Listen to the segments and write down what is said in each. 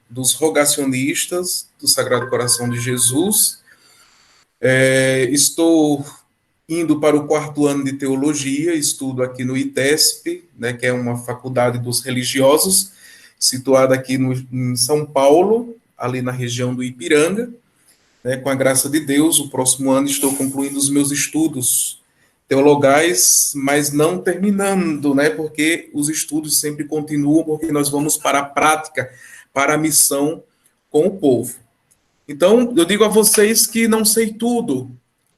dos rogacionistas do Sagrado Coração de Jesus. Estou indo para o 4º ano de teologia, estudo aqui no ITESP, né, que é uma faculdade dos religiosos, situada aqui em São Paulo, ali na região do Ipiranga. Né, com a graça de Deus, o próximo ano estou concluindo os meus estudos teologais, mas não terminando, né, porque os estudos sempre continuam, porque nós vamos para a prática, para a missão com o povo. Então, eu digo a vocês que não sei tudo,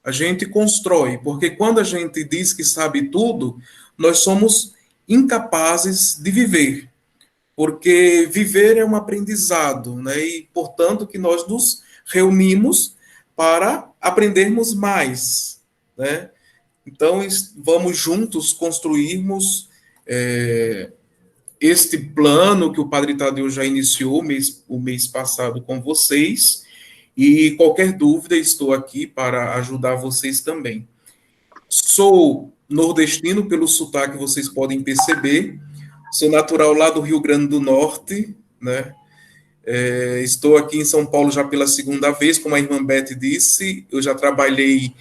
a gente constrói, porque quando a gente diz que sabe tudo, nós somos incapazes de viver, porque viver é um aprendizado, né? E, portanto, que nós nos reunimos para aprendermos mais, né? Então, vamos juntos construirmos este plano que o Padre Tadeu já iniciou o mês passado com vocês, e qualquer dúvida, estou aqui para ajudar vocês também. Sou nordestino, pelo sotaque vocês podem perceber, sou natural lá do Rio Grande do Norte, né? Estou aqui em São Paulo já pela 2ª vez, como a irmã Beth disse. Eu já trabalhei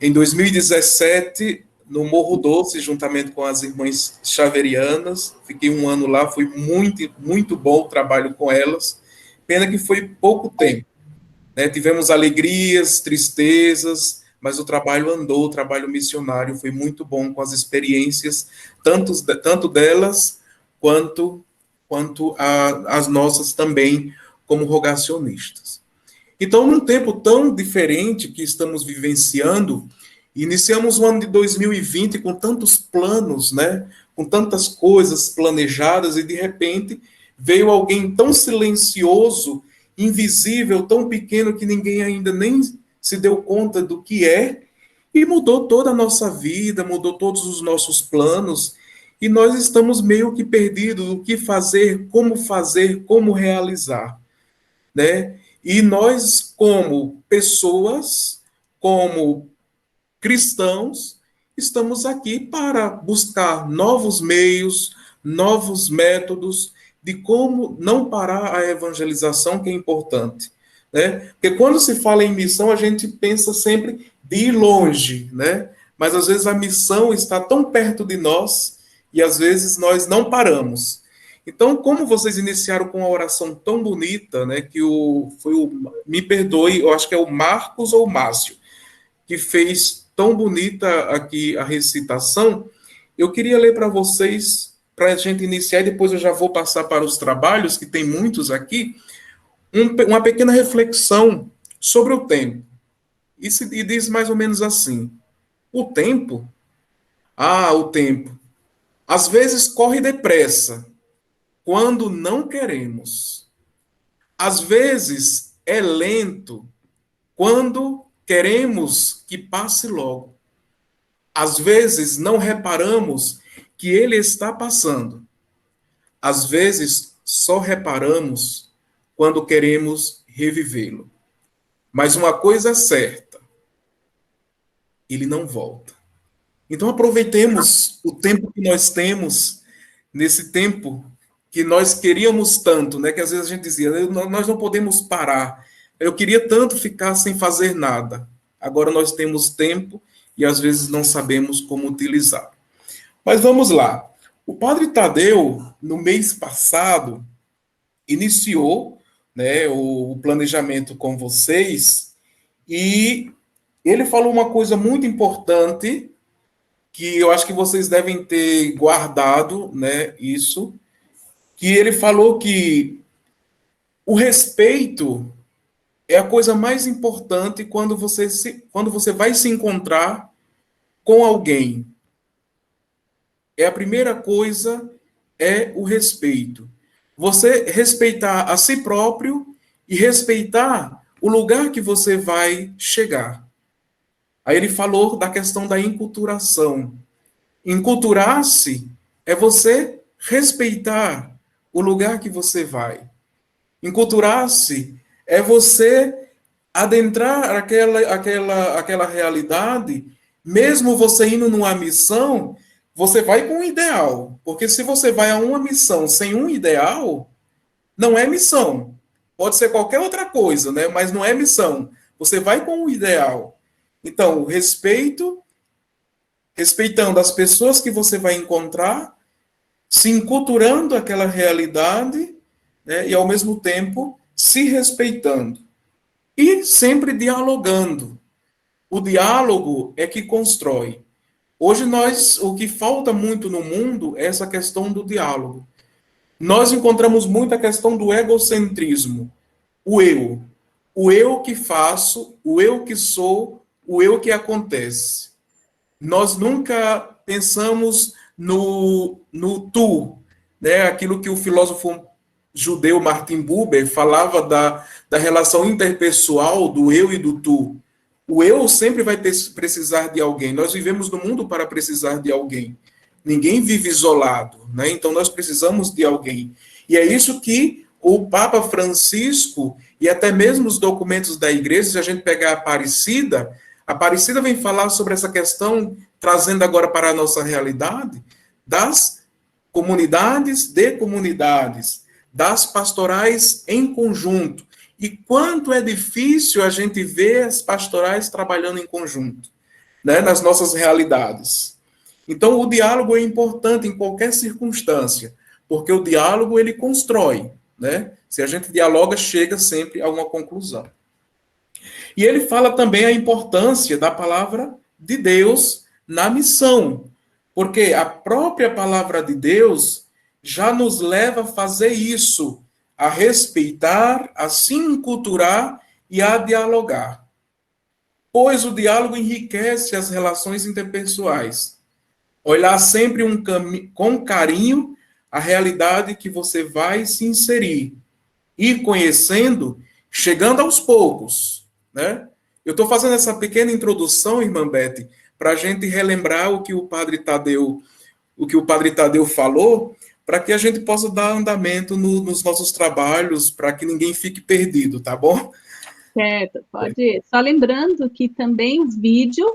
em 2017 no Morro Doce, juntamente com as irmãs Xaverianas. Fiquei um ano lá, foi muito, muito bom o trabalho com elas. Pena que foi pouco tempo, né? Tivemos alegrias, tristezas, mas o trabalho andou, o trabalho missionário foi muito bom, com as experiências, tanto delas quanto as nossas também, como rogacionistas. Então, num tempo tão diferente que estamos vivenciando, iniciamos o ano de 2020 com tantos planos, né? Com tantas coisas planejadas, e de repente veio alguém tão silencioso, invisível, tão pequeno que ninguém ainda nem se deu conta do que é, e mudou toda a nossa vida, mudou todos os nossos planos, e nós estamos meio que perdidos do que fazer, como realizar, né? E nós, como pessoas, como cristãos, estamos aqui para buscar novos meios, novos métodos de como não parar a evangelização, que é importante, né? Porque quando se fala em missão, a gente pensa sempre de ir longe, né? Mas às vezes a missão está tão perto de nós e às vezes nós não paramos. Então, como vocês iniciaram com uma oração tão bonita, né? Que me perdoe, eu acho que é o Marcos ou o Márcio, que fez tão bonita aqui a recitação. Eu queria ler para vocês, para a gente iniciar, e depois eu já vou passar para os trabalhos, que tem muitos aqui, uma pequena reflexão sobre o tempo. E diz mais ou menos assim: o tempo, o tempo, às vezes corre depressa, quando não queremos. Às vezes é lento, quando queremos que passe logo. Às vezes não reparamos que ele está passando. Às vezes só reparamos quando queremos revivê-lo. Mas uma coisa é certa: ele não volta. Então aproveitemos o tempo que nós temos, nesse tempo que nós queríamos tanto, né? Que às vezes a gente dizia, nós não podemos parar. Eu queria tanto ficar sem fazer nada. Agora nós temos tempo e às vezes não sabemos como utilizar. Mas vamos lá. O Padre Tadeu, no mês passado, iniciou, né, o planejamento com vocês, e ele falou uma coisa muito importante, que eu acho que vocês devem ter guardado, né, isso, que ele falou que o respeito é a coisa mais importante quando você vai se encontrar com alguém. A primeira coisa é o respeito. Você respeitar a si próprio e respeitar o lugar que você vai chegar. Aí ele falou da questão da enculturação. Enculturar-se é você respeitar o lugar que você vai. Enculturar-se é você adentrar aquela realidade, mesmo você indo numa missão, você vai com um ideal. Porque se você vai a uma missão sem um ideal, não é missão. pode ser qualquer outra coisa, né? Mas não é missão. Você vai com o ideal. Então, o respeito, respeitando as pessoas que você vai encontrar, se enculturando aquela realidade, né? E ao mesmo tempo se respeitando. E sempre dialogando. O diálogo é que constrói. Hoje o que falta muito no mundo é essa questão do diálogo. Nós encontramos muito a questão do egocentrismo, o eu que faço, o eu que sou, o eu que acontece. Nós nunca pensamos no tu, né? Aquilo que o filósofo judeu Martin Buber falava da relação interpessoal do eu e do tu. O eu sempre vai precisar de alguém. Nós vivemos no mundo para precisar de alguém. Ninguém vive isolado, né? Então nós precisamos de alguém. E é isso que o Papa Francisco e até mesmo os documentos da igreja, se a gente pegar a Aparecida vem falar sobre essa questão, trazendo agora para a nossa realidade, das comunidades de comunidades, das pastorais em conjunto. E quanto é difícil a gente ver as pastorais trabalhando em conjunto, né, nas nossas realidades. Então, o diálogo é importante em qualquer circunstância, porque o diálogo, ele constrói, né? Se a gente dialoga, chega sempre a uma conclusão. E ele fala também a importância da palavra de Deus na missão, porque a própria palavra de Deus já nos leva a fazer isso, a respeitar, a se enculturar e a dialogar. Pois o diálogo enriquece as relações interpessoais. Olhar sempre com carinho a realidade que você vai se inserir. Ir conhecendo, chegando aos poucos, né? Eu estou fazendo essa pequena introdução, irmã Beth, para a gente relembrar o que o Padre Tadeu falou, para que a gente possa dar andamento nos nossos trabalhos, para que ninguém fique perdido, tá bom? Certo, pode ir. Só lembrando que também o vídeo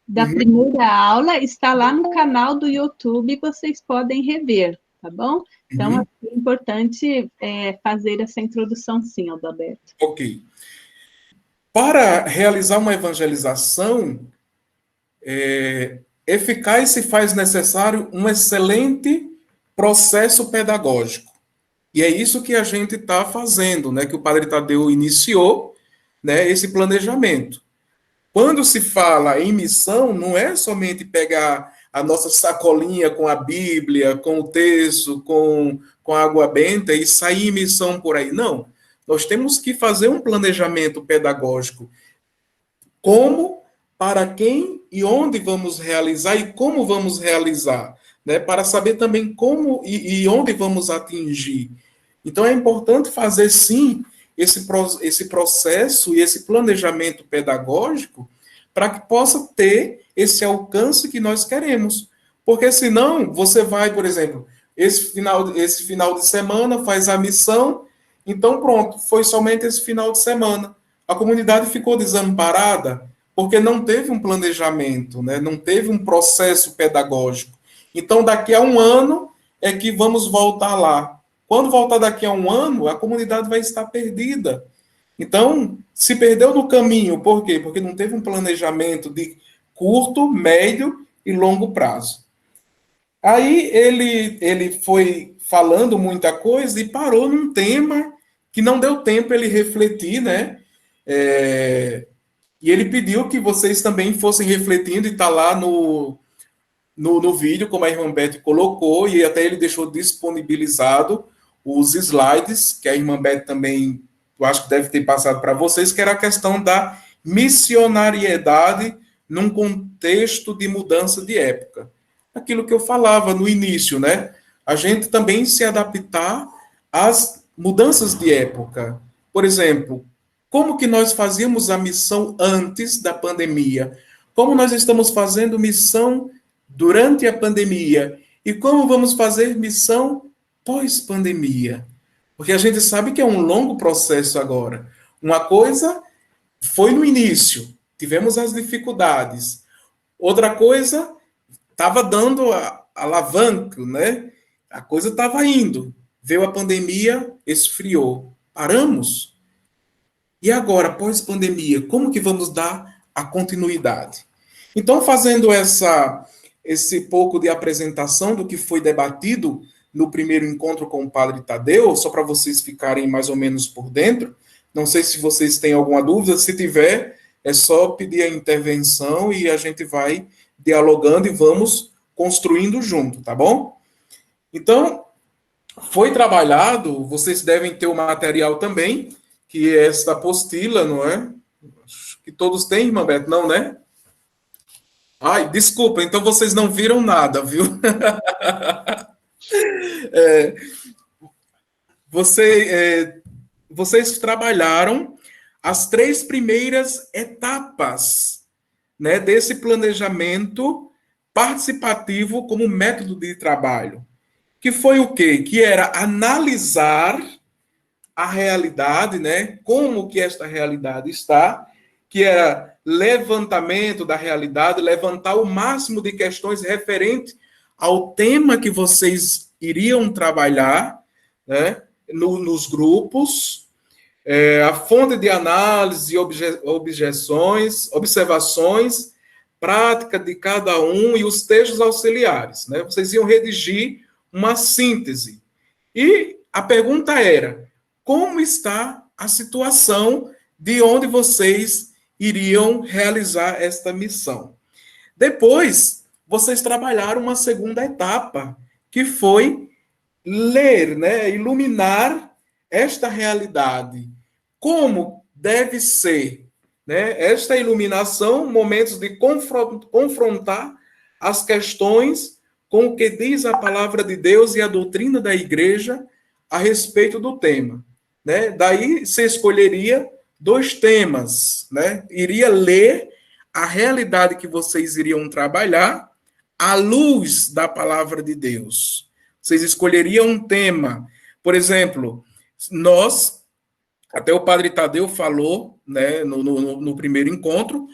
da primeira aula está lá no canal do YouTube, vocês podem rever, tá bom? Então, é importante fazer essa introdução, sim, Adalberto. Ok. Para realizar uma evangelização eficaz, se faz necessário um excelente processo pedagógico. E é isso que a gente está fazendo, né? Que o Padre Tadeu iniciou, né? Esse planejamento. Quando se fala em missão, não é somente pegar a nossa sacolinha com a Bíblia, com o texto, com a água benta e sair em missão por aí. Não. Nós temos que fazer um planejamento pedagógico. Como, para quem e onde vamos realizar e como vamos realizar, né? Para saber também como e onde vamos atingir. Então, é importante fazer, sim, esse processo e esse planejamento pedagógico para que possa ter esse alcance que nós queremos. Porque senão, você vai, por exemplo, esse final de semana faz a missão, então pronto, foi somente esse final de semana. A comunidade ficou desamparada porque não teve um planejamento, né? Não teve um processo pedagógico. Então, daqui a um ano é que vamos voltar lá. Quando voltar daqui a um ano, a comunidade vai estar perdida. Então, se perdeu no caminho, por quê? Porque não teve um planejamento de curto, médio e longo prazo. Aí ele foi falando muita coisa e parou num tema que não deu tempo ele refletir, né? E ele pediu que vocês também fossem refletindo e está lá no vídeo, como a irmã Beth colocou, e até ele deixou disponibilizado os slides, que a irmã Beth também, eu acho que deve ter passado para vocês, que era a questão da missionariedade num contexto de mudança de época. Aquilo que eu falava no início, né? A gente também se adaptar às mudanças de época. Por exemplo, como que nós fazíamos a missão antes da pandemia? Como nós estamos fazendo missão durante a pandemia? E como vamos fazer missão pós-pandemia? Porque a gente sabe que é um longo processo agora. Uma coisa foi no início, tivemos as dificuldades. Outra coisa, estava dando alavanca, né? A coisa estava indo. Veio a pandemia, esfriou. Paramos. E agora, pós-pandemia, como que vamos dar a continuidade? Então, fazendo esse pouco de apresentação do que foi debatido no primeiro encontro com o Padre Tadeu, só para vocês ficarem mais ou menos por dentro, não sei se vocês têm alguma dúvida, se tiver, é só pedir a intervenção e a gente vai dialogando e vamos construindo junto, tá bom? Então, foi trabalhado, vocês devem ter o material também, que é esta apostila, não é? Acho que todos têm, irmã Beto, não, né? Ai, desculpa, então vocês não viram nada, viu? É, você, vocês trabalharam as 3 primeiras etapas, né, desse planejamento participativo como método de trabalho. Que foi o quê? Que era analisar a realidade, né? Como que esta realidade está, que era levantamento da realidade, levantar o máximo de questões referentes ao tema que vocês iriam trabalhar, né? Nos grupos, a fonte de análise, objeções, observações, prática de cada um e os textos auxiliares, né? Vocês iam redigir uma síntese. E a pergunta era: como está a situação de onde vocês iriam realizar esta missão? Depois, vocês trabalharam uma segunda etapa, que foi ler, né, iluminar esta realidade. Como deve ser, né, esta iluminação, momentos de confrontar as questões com o que diz a palavra de Deus e a doutrina da igreja a respeito do tema. Né? Daí você escolheria 2 temas, né? Iria ler a realidade que vocês iriam trabalhar à luz da palavra de Deus. Vocês escolheriam um tema. Por exemplo, nós, até o Padre Tadeu falou, né, no primeiro encontro,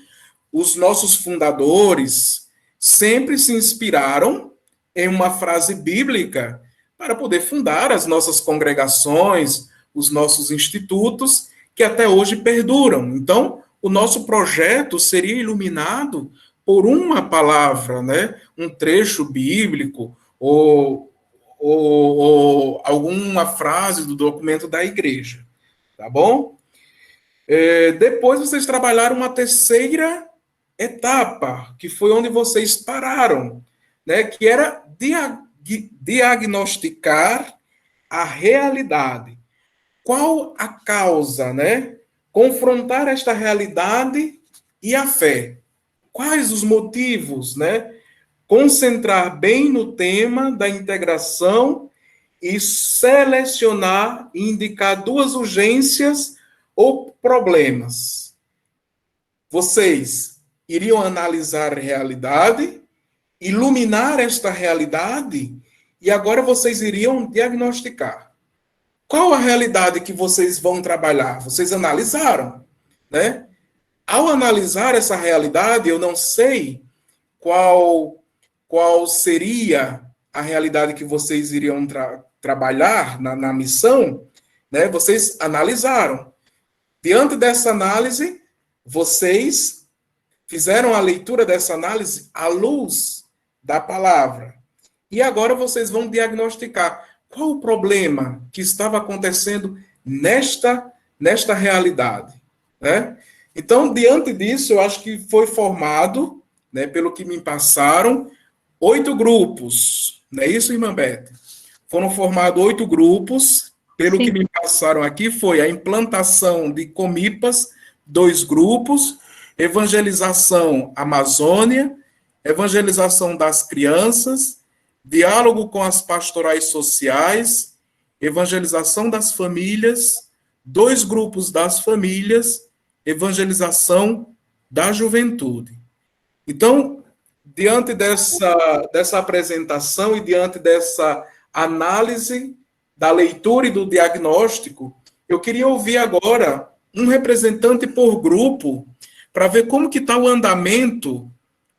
os nossos fundadores sempre se inspiraram em uma frase bíblica para poder fundar as nossas congregações, os nossos institutos, que até hoje perduram. Então, o nosso projeto seria iluminado por uma palavra, né? Um trecho bíblico ou alguma frase do documento da igreja, tá bom? Depois vocês trabalharam uma terceira etapa, que foi onde vocês pararam, né? Que era diagnosticar a realidade. Qual a causa, né? Confrontar esta realidade e a fé. Quais os motivos, né? Concentrar bem no tema da integração e selecionar e indicar 2 urgências ou problemas. Vocês iriam analisar a realidade, iluminar esta realidade e agora vocês iriam diagnosticar. Qual a realidade que vocês vão trabalhar? Vocês analisaram, né? Ao analisar essa realidade, eu não sei qual seria a realidade que vocês iriam trabalhar na missão, né? Vocês analisaram. Diante dessa análise, vocês fizeram a leitura dessa análise à luz da palavra. E agora vocês vão diagnosticar qual o problema que estava acontecendo nesta realidade, né? Então, diante disso, eu acho que foi formado, né, pelo que me passaram, 8 grupos. Não é isso, irmã Beth? Foram formados 8 grupos. Pelo que me passaram aqui, foi a implantação de comipas, 2 grupos, evangelização Amazônia, evangelização das crianças, diálogo com as pastorais sociais, evangelização das famílias, 2 grupos das famílias, evangelização da juventude. Então, diante dessa apresentação e diante dessa análise da leitura e do diagnóstico, eu queria ouvir agora um representante por grupo para ver como que está o andamento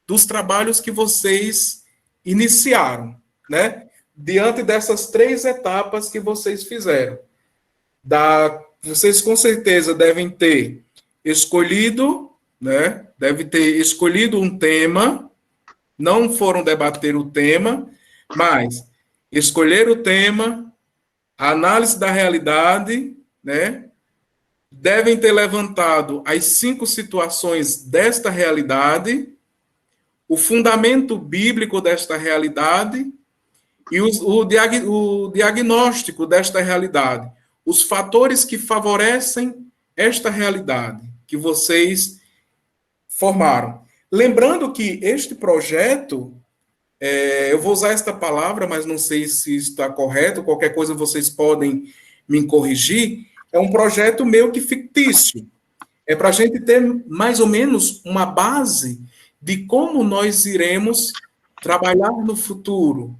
dos trabalhos que vocês iniciaram, né? Diante dessas 3 etapas que vocês fizeram. vocês com certeza devem ter escolhido, né? Deve ter escolhido um tema, não foram debater o tema, mas escolher o tema, a análise da realidade, né? Devem ter levantado as 5 situações desta realidade, o fundamento bíblico desta realidade e o diagnóstico desta realidade, os fatores que favorecem esta realidade que vocês formaram. Lembrando que este projeto, eu vou usar esta palavra, mas não sei se está correto, qualquer coisa vocês podem me corrigir, é um projeto meio que fictício. É para a gente ter mais ou menos uma base de como nós iremos trabalhar no futuro,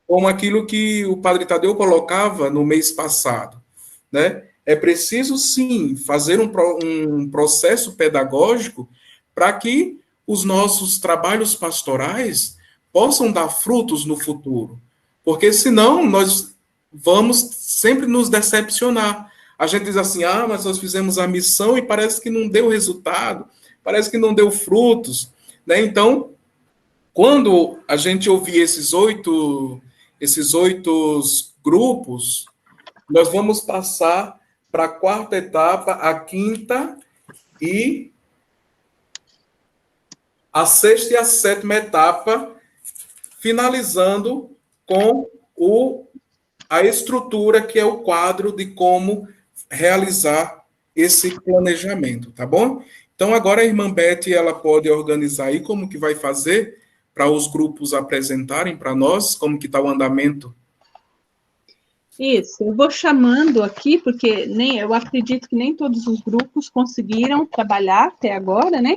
como aquilo que o Padre Tadeu colocava no mês passado, né? É preciso, sim, fazer um processo pedagógico para que os nossos trabalhos pastorais possam dar frutos no futuro, porque senão nós vamos sempre nos decepcionar. A gente diz assim, mas nós fizemos a missão e parece que não deu resultado, parece que não deu frutos, né? Então, quando a gente ouvir esses oito grupos, nós vamos passar para a 4ª etapa, a 5ª e a 6ª e a 7ª etapa, finalizando com a estrutura, que é o quadro de como realizar esse planejamento, tá bom? Então, agora a irmã Beth, ela pode organizar aí como que vai fazer para os grupos apresentarem para nós, como que está o andamento. Isso, eu vou chamando aqui, porque eu acredito que nem todos os grupos conseguiram trabalhar até agora, né?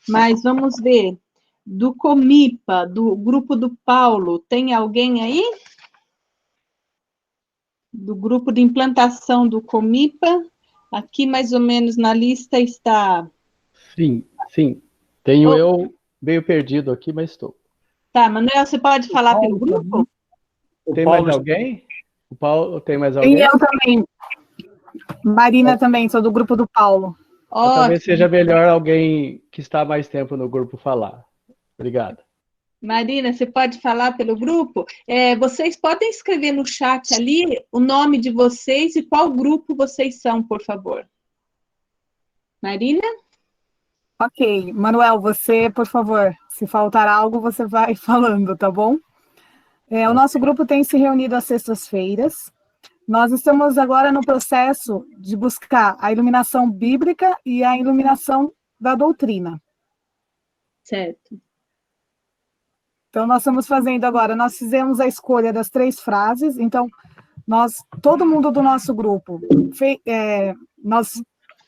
Mas vamos ver, do Comipa, do grupo do Paulo, tem alguém aí? Do grupo de implantação do Comipa, aqui mais ou menos na lista está... Sim. Tenho eu meio perdido aqui, mas estou. Tá, Manuel, você pode falar pelo grupo? Tem mais alguém? O Paulo, tem mais alguém? E eu também. Marina também, sou do grupo do Paulo. Talvez seja melhor alguém que está há mais tempo no grupo falar. Obrigado. Marina, você pode falar pelo grupo? Vocês podem escrever no chat ali o nome de vocês e qual grupo vocês são, por favor. Marina? Ok. Manuel, você, por favor, se faltar algo, você vai falando, tá bom? O nosso grupo tem se reunido às sextas-feiras. Nós estamos agora no processo de buscar a iluminação bíblica e a iluminação da doutrina. Certo. Então, nós estamos fazendo agora, nós fizemos a escolha das 3 frases, então, todo mundo do nosso grupo, nós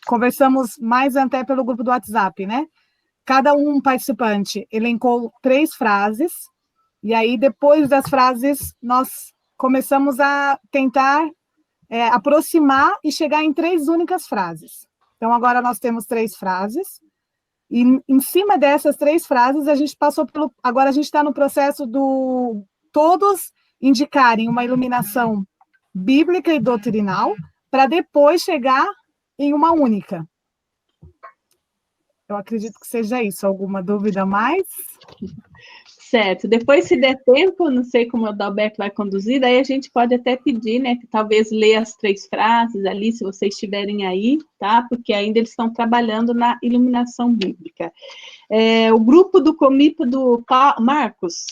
conversamos mais até pelo grupo do WhatsApp, né? Cada participante elencou 3 frases, e aí, depois das frases, nós começamos a tentar aproximar e chegar em 3 únicas frases. Então, agora nós temos 3 frases, e em cima dessas 3 frases, a gente passou agora a gente está no processo do todos indicarem uma iluminação bíblica e doutrinal, para depois chegar em uma única. Eu acredito que seja isso. Alguma dúvida a mais? Certo. Depois, se der tempo, não sei como o Adalberto vai conduzir, daí a gente pode até pedir, né, que talvez leia as 3 frases ali, se vocês estiverem aí, tá? Porque ainda eles estão trabalhando na iluminação bíblica. O grupo do Comipa do Marcos.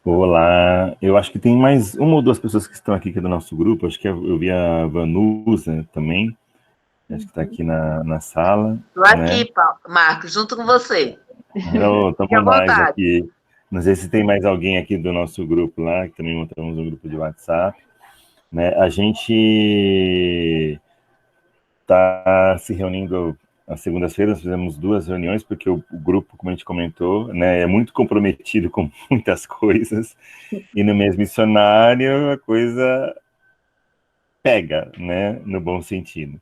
Olá, eu acho que tem mais 1 ou 2 pessoas que estão aqui que é do nosso grupo, acho que eu vi a Vanusa também, acho que está aqui na sala. Estou aqui, né? Marcos, junto com você. Estamos mais aqui. Não sei se tem mais alguém aqui do nosso grupo lá, que também montamos um grupo de WhatsApp. Né? A gente está se reunindo às segundas-feiras, fizemos 2 reuniões, porque o grupo, como a gente comentou, né, é muito comprometido com muitas coisas, e no mês missionário a coisa pega, né, no bom sentido.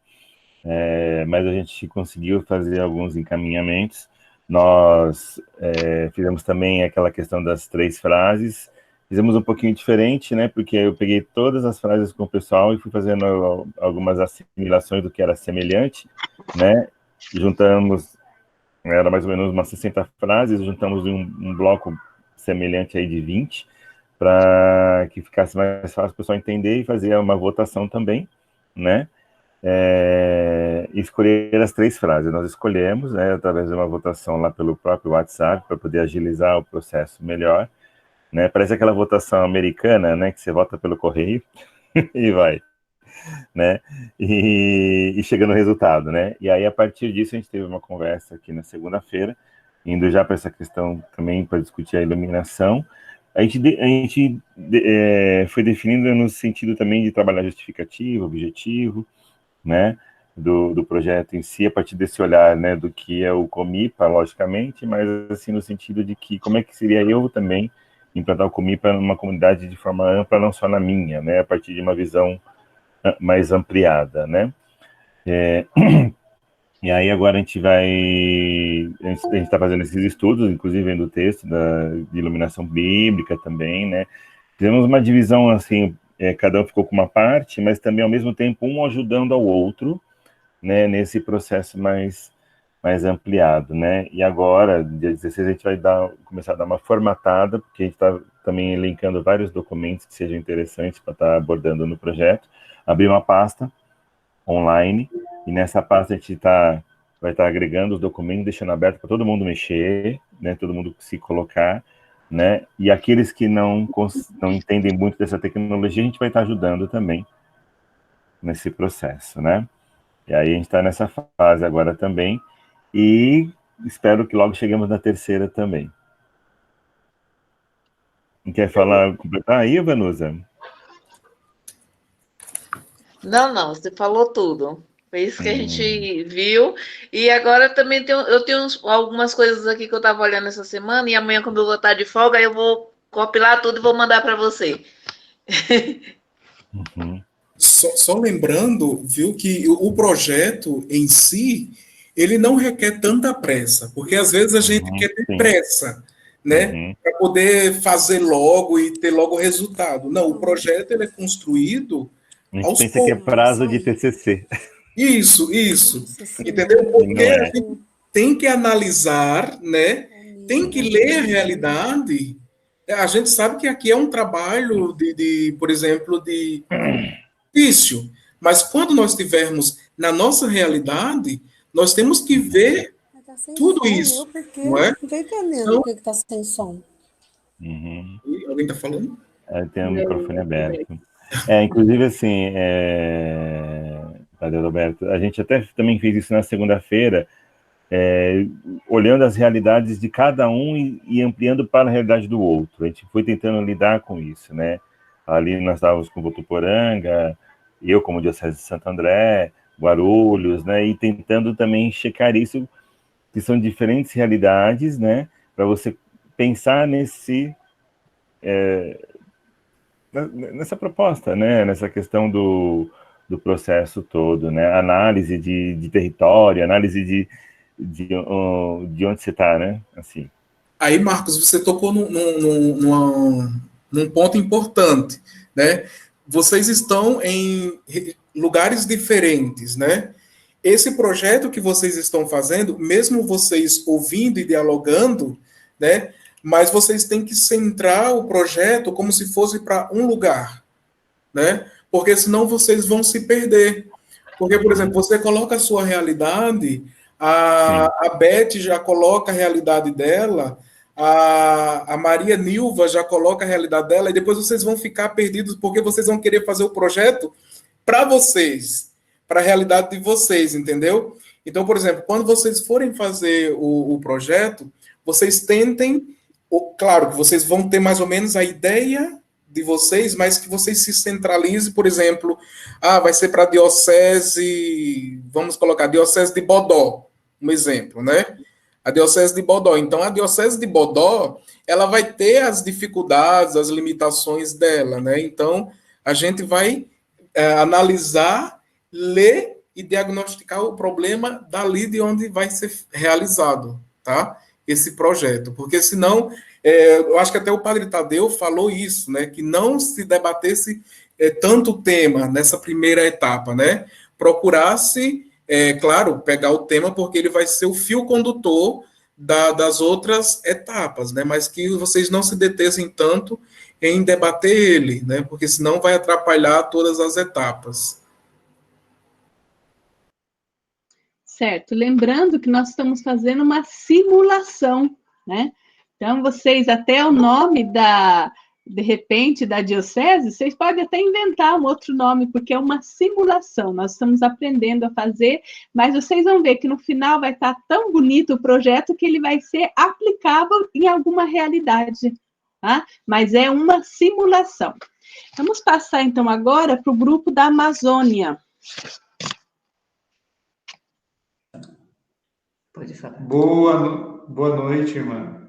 Mas a gente conseguiu fazer alguns encaminhamentos. Nós fizemos também aquela questão das 3 frases, Fizemos um pouquinho diferente, né? Porque eu peguei todas as frases com o pessoal e fui fazendo algumas assimilações do que era semelhante, né? Juntamos, era mais ou menos umas 60 frases, juntamos um bloco semelhante aí de 20, para que ficasse mais fácil o pessoal entender e fazer uma votação também, né? Escolher as 3 frases. Nós escolhemos, né, através de uma votação lá pelo próprio WhatsApp, para poder agilizar o processo melhor, né? Parece aquela votação americana, né, que você vota pelo correio e vai, né? E chega no resultado, né? E aí, a partir disso, a gente teve uma conversa aqui na segunda-feira, indo já para essa questão também para discutir a iluminação. A gente foi definindo no sentido também de trabalhar justificativo, objetivo, né, do projeto em si, a partir desse olhar, né, do que é o Comipa, logicamente, mas assim, no sentido de que como é que seria eu também implantar o Comipa numa comunidade de forma ampla, não só na minha, né, a partir de uma visão mais ampliada, né. E aí agora a gente está fazendo esses estudos, inclusive vendo o texto de iluminação bíblica também, né. Fizemos uma divisão assim, cada um ficou com uma parte, mas também ao mesmo tempo um ajudando ao outro, né, nesse processo mais ampliado, né. E agora, dia 16, a gente vai começar a dar uma formatada, porque a gente está também elencando vários documentos que sejam interessantes para estar abordando no projeto, abrir uma pasta online, e nessa pasta a gente vai estar agregando os documentos, deixando aberto para todo mundo mexer, né, todo mundo se colocar, né, e aqueles que não entendem muito dessa tecnologia, a gente vai estar ajudando também nesse processo, né. E aí a gente está nessa fase agora também, e espero que logo cheguemos na terceira também. Não quer completar aí, Vanusa? Não, você falou tudo. Foi isso que a gente viu. E agora também eu tenho algumas coisas aqui que eu estava olhando essa semana, e amanhã, quando eu vou estar de folga, eu vou compilar tudo e vou mandar para você. Só lembrando, viu, que o projeto em si, ele não requer tanta pressa, porque às vezes a gente quer ter pressa, né, para poder fazer logo e ter logo resultado. Não, o projeto ele é construído aos poucos. A gente pensa que é prazo de TCC. Isso. Entendeu? Porque a gente tem que analisar, né, tem que ler a realidade. A gente sabe que aqui é um trabalho por exemplo, difícil, mas quando nós estivermos na nossa realidade, nós temos que ver tudo isso, não é? Não estou entendendo o que está sem som. Alguém está falando? Tem o microfone aberto. Inclusive, assim, Padre Roberto, a gente até também fez isso na segunda-feira, olhando as realidades de cada um e ampliando para a realidade do outro. A gente foi tentando lidar com isso, né? Ali nós estávamos com Votuporanga, eu como Diocese de Santo André, Guarulhos, né? E tentando também checar isso, que são diferentes realidades, né? Para você pensar nessa proposta, né? Nessa questão do processo todo, né? Análise de território, análise de onde você está, né? Assim. Aí, Marcos, você tocou num ponto importante, né? Vocês estão em lugares diferentes, né? Esse projeto que vocês estão fazendo, mesmo vocês ouvindo e dialogando, né? Mas vocês têm que centrar o projeto como se fosse para um lugar, né? Porque senão vocês vão se perder. Porque, por exemplo, você coloca a sua realidade, a Beth já coloca a realidade dela, a Maria Nilva já coloca a realidade dela, e depois vocês vão ficar perdidos porque vocês vão querer fazer o projeto para vocês, para a realidade de vocês, entendeu? Então, por exemplo, quando vocês forem fazer o projeto, vocês tentem, claro que vocês vão ter mais ou menos a ideia de vocês, mas que vocês se centralizem, por exemplo, vai ser para a diocese, vamos colocar, diocese de Bodó, um exemplo, né? A diocese de Bodó. Então, a diocese de Bodó, ela vai ter as dificuldades, as limitações dela, né? Então, a gente vai analisar, ler e diagnosticar o problema dali de onde vai ser realizado, tá? esse projeto, porque senão, eu acho que até o Padre Tadeu falou isso, né, que não se debatesse tanto tema nessa primeira etapa, né, procurasse, claro, pegar o tema, porque ele vai ser o fio condutor das outras etapas, né, mas que vocês não se detessem tanto em debater ele, né, porque senão vai atrapalhar todas as etapas. Certo. Lembrando que nós estamos fazendo uma simulação, né? Então, vocês, até o nome de repente, da diocese, vocês podem até inventar um outro nome, porque é uma simulação. Nós estamos aprendendo a fazer, mas vocês vão ver que no final vai estar tão bonito o projeto que ele vai ser aplicável em alguma realidade, tá? Mas é uma simulação. Vamos passar, então, agora para o grupo da Amazônia. Pode falar. Boa noite, irmã.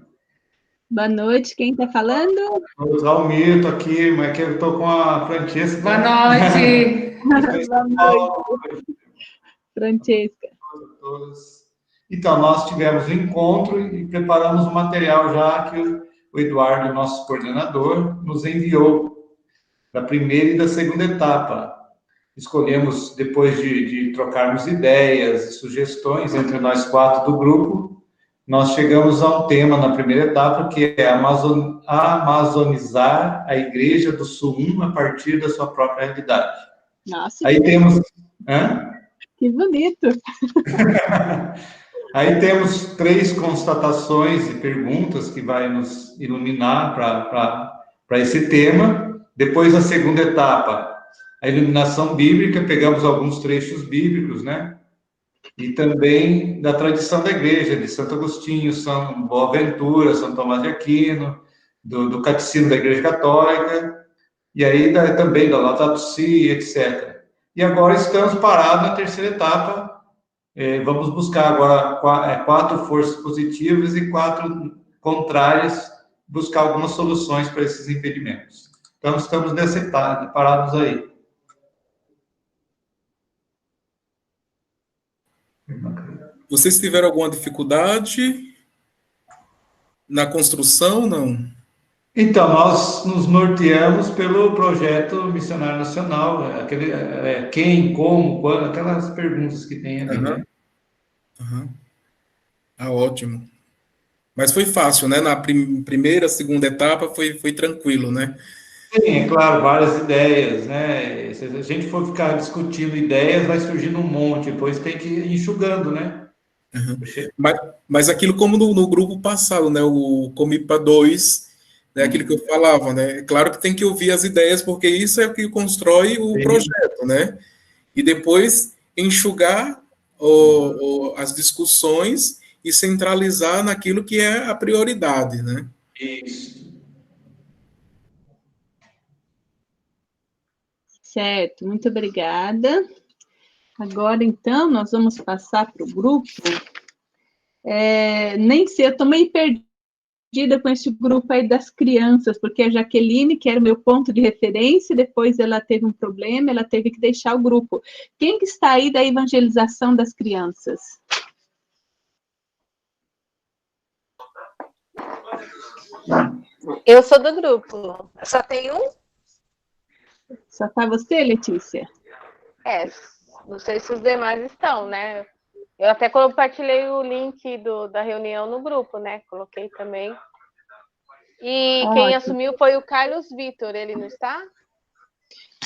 Boa noite, quem está falando? O Valmir, estou aqui, irmã, que eu estou com a Francesca. Boa noite. Boa noite, Francesca. Então, nós tivemos um encontro e preparamos um material já que o Eduardo, nosso coordenador, nos enviou da primeira e da segunda etapa. Escolhemos, depois de trocarmos ideias e sugestões entre nós 4 do grupo, nós chegamos a um tema na primeira etapa, que é amazonizar a Igreja do Sul 1 a partir da sua própria realidade. Nossa, aí temos... Que bonito! Aí temos 3 constatações e perguntas que vai nos iluminar para esse tema. Depois, a segunda etapa, a iluminação bíblica, pegamos alguns trechos bíblicos, né? E também da tradição da igreja, de Santo Agostinho, São Boaventura, São Tomás de Aquino, do Catecismo da Igreja Católica, e aí também da Laudato Si, etc. E agora estamos parados na terceira etapa. Vamos buscar agora 4 forças positivas e 4 contrárias, buscar algumas soluções para esses impedimentos. Então, estamos nessa etapa, parados aí. Vocês tiveram alguma dificuldade na construção, não? Então, nós nos norteamos pelo projeto Missionário Nacional, quem, como, quando, aquelas perguntas que tem ali, né? Ótimo. Mas foi fácil, né? Na primeira, segunda etapa foi tranquilo, né? Sim, é claro, várias ideias, né? Se a gente for ficar discutindo ideias, vai surgindo um monte, depois tem que ir enxugando, né? Mas aquilo como no grupo passado, né? O Comipa 2, né? Aquilo que eu falava, né? É claro que tem que ouvir as ideias, porque isso é o que constrói o projeto, né? E depois enxugar as discussões e centralizar naquilo que é a prioridade, né? Isso. Certo, muito obrigada. Agora, então, nós vamos passar para o grupo. Nem sei, eu estou meio perdida com esse grupo aí das crianças, porque a Jaqueline, que era o meu ponto de referência, depois ela teve um problema, ela teve que deixar o grupo. Quem que está aí da evangelização das crianças? Eu sou do grupo. Só tem um? Só está você, Letícia? Não sei se os demais estão, né? Eu até compartilhei o link da reunião no grupo, né? Coloquei também. E quem assumiu foi o Carlos Vitor, ele não está?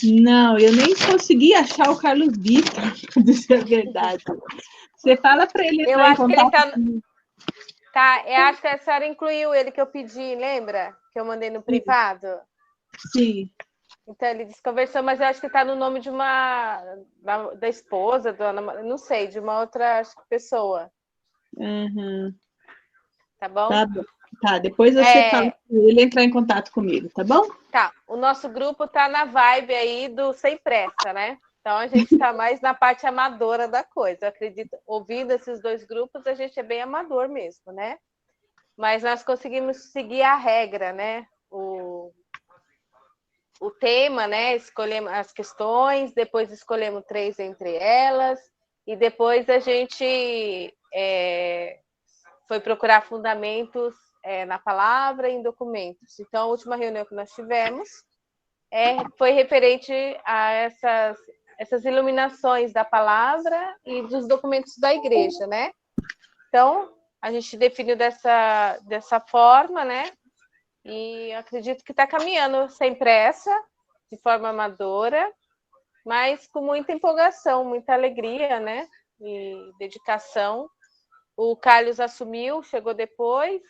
Não, eu nem consegui achar o Carlos Vitor, para dizer a verdade. Você fala para ele entrar em contato. Eu acho que a senhora incluiu ele que eu pedi, lembra? Que eu mandei no privado? Sim. Então, ele desconversou, mas eu acho que está no nome de da esposa, não sei, de uma outra pessoa. Tá bom? Tá, depois você fala para ele entrar em contato comigo, tá bom? Tá, o nosso grupo tá na vibe aí do sem pressa, né? Então, a gente está mais na parte amadora da coisa. Eu acredito, ouvindo esses 2 grupos, a gente é bem amador mesmo, né? Mas nós conseguimos seguir a regra, né? O tema, né? Escolhemos as questões, depois escolhemos 3 entre elas, e depois a gente foi procurar fundamentos na palavra e em documentos. Então, a última reunião que nós tivemos foi referente a essas iluminações da palavra e dos documentos da igreja, né? Então, a gente definiu dessa forma, né? E acredito que está caminhando sem pressa, de forma amadora, mas com muita empolgação, muita alegria, né? E dedicação. O Carlos assumiu, chegou depois,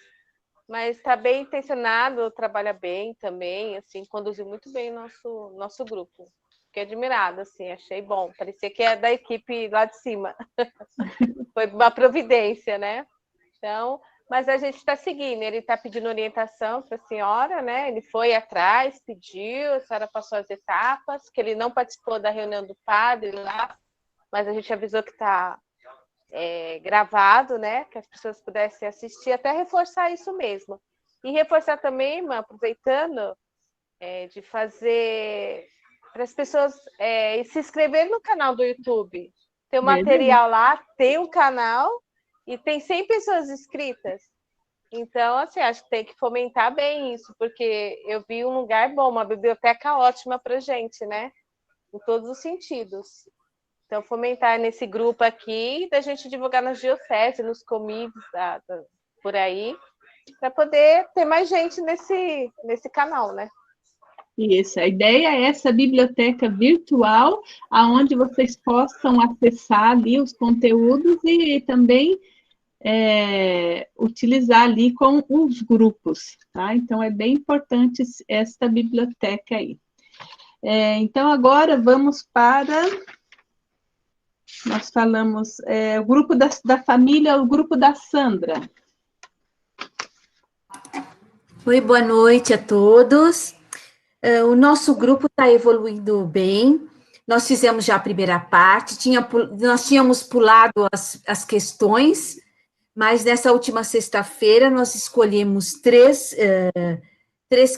mas está bem intencionado, trabalha bem também, assim, conduziu muito bem o nosso grupo. Fiquei admirada, assim, achei bom. Parecia que é da equipe lá de cima. Foi uma providência, né? Então, mas a gente está seguindo, ele está pedindo orientação para a senhora, né? Ele foi atrás, pediu, a senhora passou as etapas, que ele não participou da reunião do padre lá, mas a gente avisou que está gravado, né? Que as pessoas pudessem assistir, até reforçar isso mesmo. E reforçar também, irmã, aproveitando, de fazer para as pessoas se inscreverem no canal do YouTube. Tem um material lá, tem um canal, e tem 100 pessoas inscritas. Então, assim, acho que tem que fomentar bem isso, porque eu vi um lugar bom, uma biblioteca ótima para a gente, né? Em todos os sentidos. Então, fomentar nesse grupo aqui, da gente divulgar nas dioceses, nos comités, por aí, para poder ter mais gente nesse canal, né? Isso, a ideia é essa biblioteca virtual, aonde vocês possam acessar ali os conteúdos e também utilizar ali com os grupos, tá? Então, é bem importante esta biblioteca aí. Então, agora vamos para... Nós falamos o grupo da família, o grupo da Sandra. Oi, boa noite a todos. O nosso grupo está evoluindo bem. Nós fizemos já a primeira parte, nós tínhamos pulado as questões, mas nessa última sexta-feira nós escolhemos três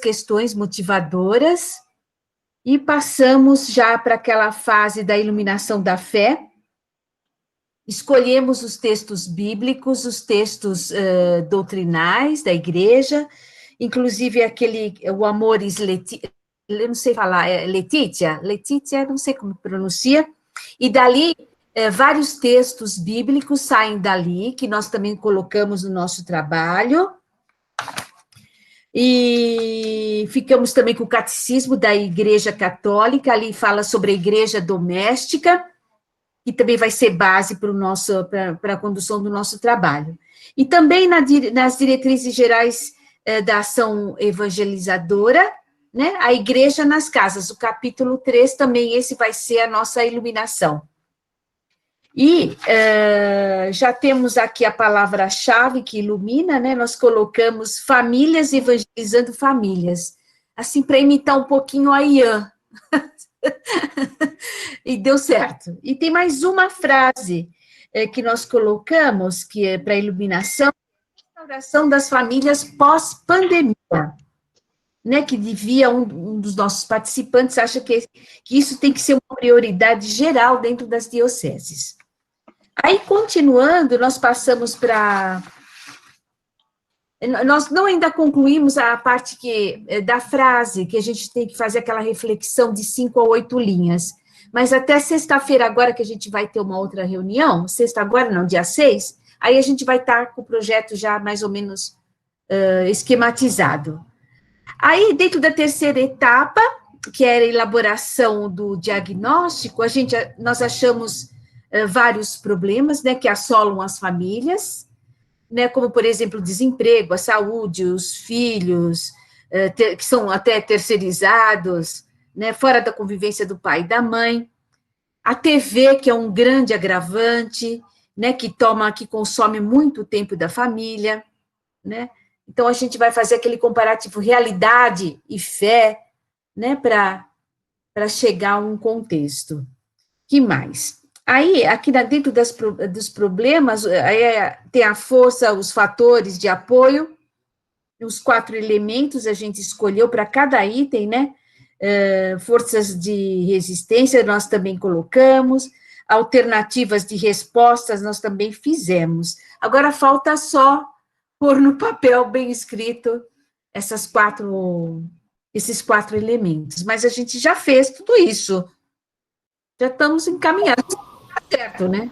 questões motivadoras e passamos já para aquela fase da iluminação da fé. Escolhemos os textos bíblicos, os textos doutrinais da igreja, inclusive o Amoris Laetitia, eu não sei falar, Letícia, não sei como pronuncia, e dali vários textos bíblicos saem dali, que nós também colocamos no nosso trabalho, e ficamos também com o Catecismo da Igreja Católica, ali fala sobre a igreja doméstica, que também vai ser base para a condução do nosso trabalho. E também nas diretrizes gerais da ação evangelizadora, né, a igreja nas casas, o capítulo 3 também, esse vai ser a nossa iluminação. E já temos aqui a palavra-chave que ilumina, né, nós colocamos famílias evangelizando famílias, assim, para imitar um pouquinho a Ian. E deu certo. E tem mais uma frase que nós colocamos, que é para iluminação, restauração das famílias pós-pandemia, né, que devia, um dos nossos participantes acha que isso tem que ser uma prioridade geral dentro das dioceses. Aí, continuando, nós passamos para... Nós não ainda concluímos a parte da frase, que a gente tem que fazer aquela reflexão de 5 a 8 linhas, mas até sexta-feira agora, que a gente vai ter uma outra reunião, dia 6, aí a gente vai estar com o projeto já mais ou menos esquematizado. Aí, dentro da terceira etapa, que era a elaboração do diagnóstico, nós achamos vários problemas, né, que assolam as famílias, né, como, por exemplo, o desemprego, a saúde, os filhos, que são até terceirizados, né, fora da convivência do pai e da mãe, a TV, que é um grande agravante, né, que consome muito tempo da família, né. Então, a gente vai fazer aquele comparativo realidade e fé, né, para chegar a um contexto. Que mais? Aí, aqui dentro dos problemas, aí tem a força, os fatores de apoio, os 4 elementos a gente escolheu para cada item, né? Forças de resistência nós também colocamos, alternativas de respostas nós também fizemos. Agora falta só pôr no papel bem escrito esses quatro elementos. Mas a gente já fez tudo isso. Já estamos encaminhados. Tá certo, né?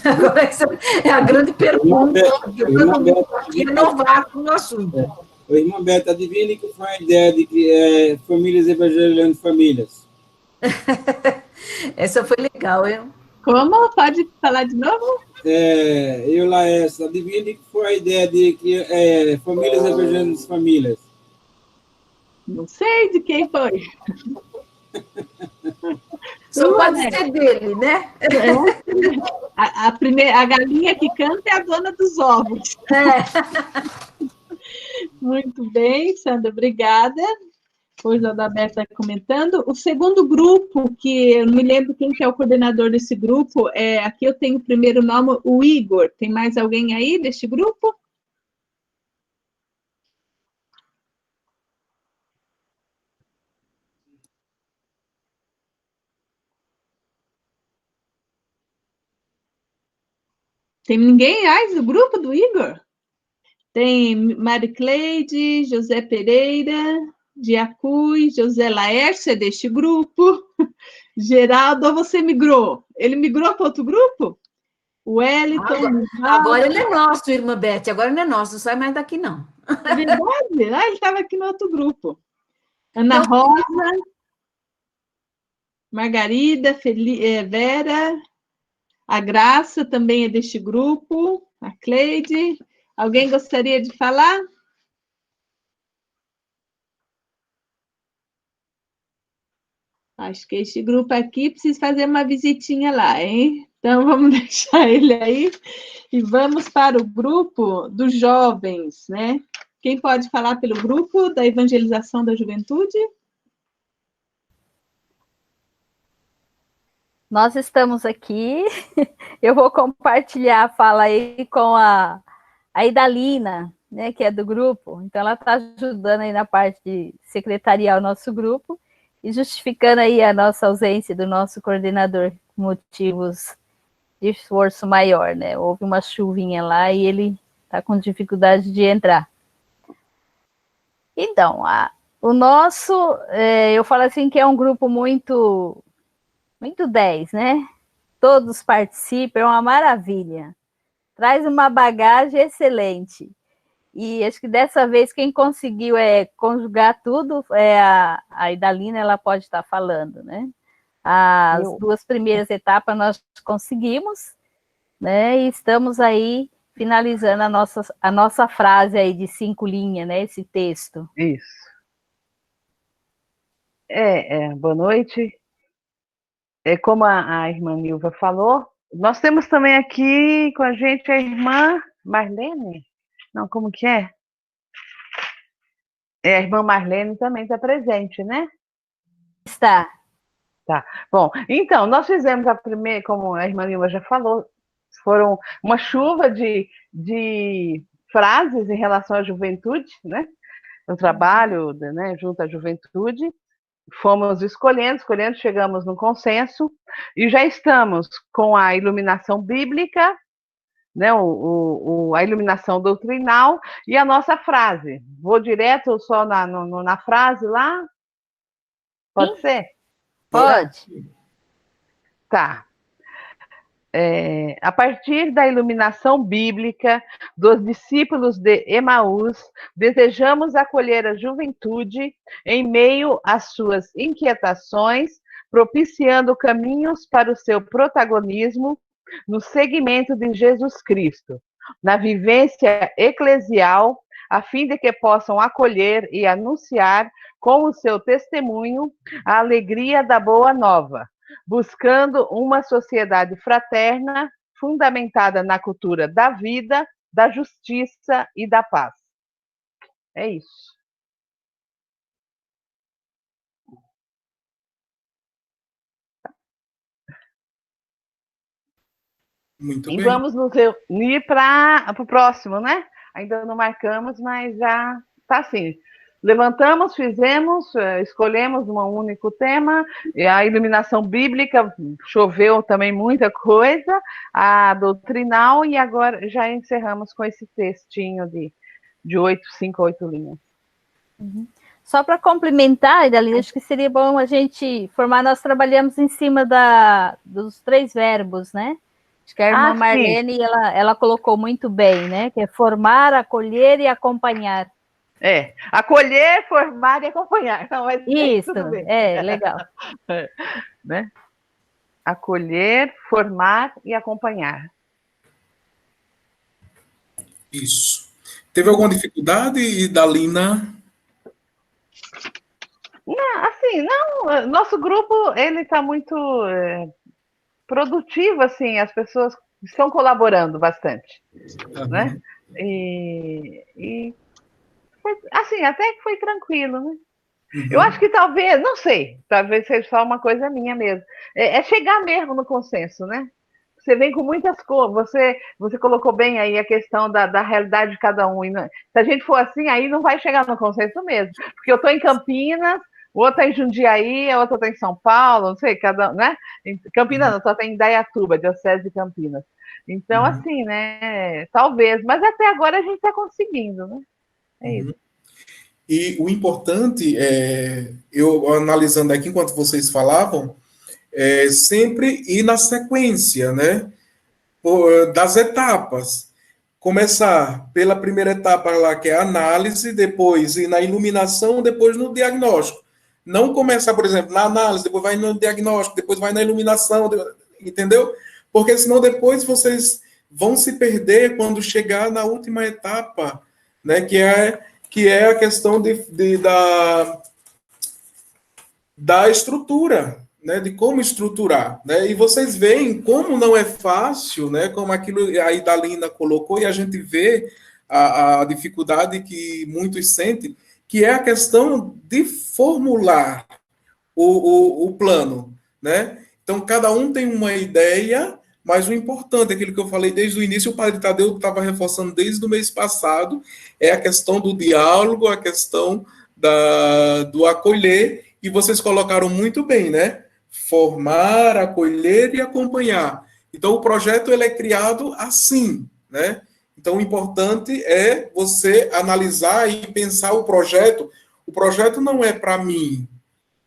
Agora, essa é a grande pergunta. Todo mundo aqui é novato no assunto. Irmã Beta, adivinha que foi a ideia de que famílias evangelizando famílias? Essa foi legal, hein? Como? Pode falar de novo? Adivinha que foi a ideia de que famílias evangelizando famílias? Não sei de quem foi. Só pode ser dele, né? A galinha que canta é a dona dos ovos. Muito bem, Sandra, obrigada. Hoje a Adalberto está comentando. O segundo grupo, que eu não me lembro quem que é o coordenador desse grupo, aqui eu tenho o primeiro nome, o Igor. Tem mais alguém aí deste grupo? Tem ninguém mais do grupo do Igor? Tem Mari Cleide, José Pereira, Diacui, José Laércio é deste grupo. Geraldo, você migrou? Ele migrou para outro grupo? Wellington. Agora ele é nosso, irmã Beth. Agora ele é nosso, não sai mais daqui, não. É verdade? Ele estava aqui no outro grupo. Ana Rosa, Margarida, Vera, a Graça também é deste grupo, a Cleide. Alguém gostaria de falar? Acho que este grupo aqui precisa fazer uma visitinha lá, hein? Então, vamos deixar ele aí e vamos para o grupo dos jovens, né? Quem pode falar pelo grupo da evangelização da juventude? Nós estamos aqui. Eu vou compartilhar a fala aí com a Idalina, né, que é do grupo. Então, ela está ajudando aí na parte de secretariar o nosso grupo e justificando aí a nossa ausência do nosso coordenador, motivos de esforço maior, né? Houve uma chuvinha lá e ele está com dificuldade de entrar. Então, o nosso, eu falo assim que é um grupo muito 10, né? Todos participam, é uma maravilha. Traz uma bagagem excelente. E acho que dessa vez quem conseguiu conjugar tudo é a Idalina, ela pode estar falando, né? As duas primeiras etapas nós conseguimos, né? E estamos aí finalizando a nossa frase aí de 5 linhas, né? Esse texto. Isso. Boa noite. Como a irmã Nilva falou, nós temos também aqui com a gente a irmã Marlene. Não, como que é? A irmã Marlene também está presente, né? Está. Tá. Bom, então, nós fizemos a primeira, como a irmã Nilva já falou, foram uma chuva de frases em relação à juventude, né? O trabalho, né, junto à juventude. Fomos escolhendo, chegamos no consenso, e já estamos com a iluminação bíblica, né, a iluminação doutrinal e a nossa frase. Vou direto só na frase lá? Pode Sim. ser? Pode. Tá. A partir da iluminação bíblica dos discípulos de Emaús, desejamos acolher a juventude em meio às suas inquietações, propiciando caminhos para o seu protagonismo no seguimento de Jesus Cristo, na vivência eclesial, a fim de que possam acolher e anunciar com o seu testemunho a alegria da boa nova, buscando uma sociedade fraterna, fundamentada na cultura da vida, da justiça e da paz. É isso. Muito bem. E vamos nos reunir para o próximo, né? Ainda não marcamos, mas já está assim. levantamos, fizemos, escolhemos um único tema, e a iluminação bíblica, choveu também muita coisa, a doutrinal, e agora já encerramos com esse textinho de 5 a 8 linhas. Uhum. Só para complementar, Idalina, acho que seria bom a gente formar, nós trabalhamos em cima dos 3 verbos, né? Acho que a irmã Marlene, ela colocou muito bem, né? Que é formar, acolher e acompanhar. Acolher, formar e acompanhar. Não, mas isso, legal. Né? Acolher, formar e acompanhar. Isso. Teve alguma dificuldade, Idalina? Não, nosso grupo, ele está muito produtivo, assim, as pessoas estão colaborando bastante, né? E foi, assim, até que foi tranquilo, né? Eu acho que talvez, não sei, talvez seja só uma coisa minha mesmo, é chegar mesmo no consenso, né? Você vem com muitas coisas, você colocou bem aí a questão da realidade de cada um, e se a gente for assim, aí não vai chegar no consenso mesmo, porque eu estou em Campinas, o outro está em Jundiaí, a outra está em São Paulo, não sei, né? Campinas não, só tem em Indaiatuba, Diocese de Campinas. Então, assim, né, talvez, mas até agora a gente está conseguindo, né? É isso. E o importante, eu analisando aqui enquanto vocês falavam, sempre ir na sequência, né, das etapas. Começar pela primeira etapa lá, que é a análise, depois ir na iluminação, depois no diagnóstico. Não começar, por exemplo, na análise, depois vai no diagnóstico, depois vai na iluminação, entendeu? Porque senão depois vocês vão se perder quando chegar na última etapa, né, que é a questão da estrutura, né, de como estruturar, né, e vocês veem como não é fácil, né, como aquilo a Idalina colocou, e a gente vê a dificuldade que muitos sentem, que é a questão de formular o plano, né, então cada um tem uma ideia, mas o importante, aquilo que eu falei desde o início, o Padre Tadeu estava reforçando desde o mês passado, é a questão do diálogo, a questão do acolher, e vocês colocaram muito bem, né? Formar, acolher e acompanhar. Então, o projeto ele é criado assim, né? Então, o importante é você analisar e pensar o projeto. O projeto não é para mim,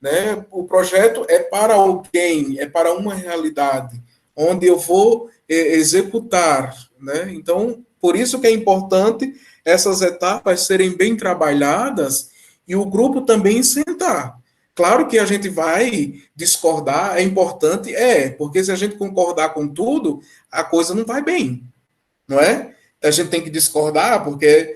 né? O projeto é para alguém, é para uma realidade, onde eu vou executar, né? Então, por isso que é importante essas etapas serem bem trabalhadas e o grupo também sentar. Claro que a gente vai discordar, é importante, porque se a gente concordar com tudo, a coisa não vai bem, não é? A gente tem que discordar, porque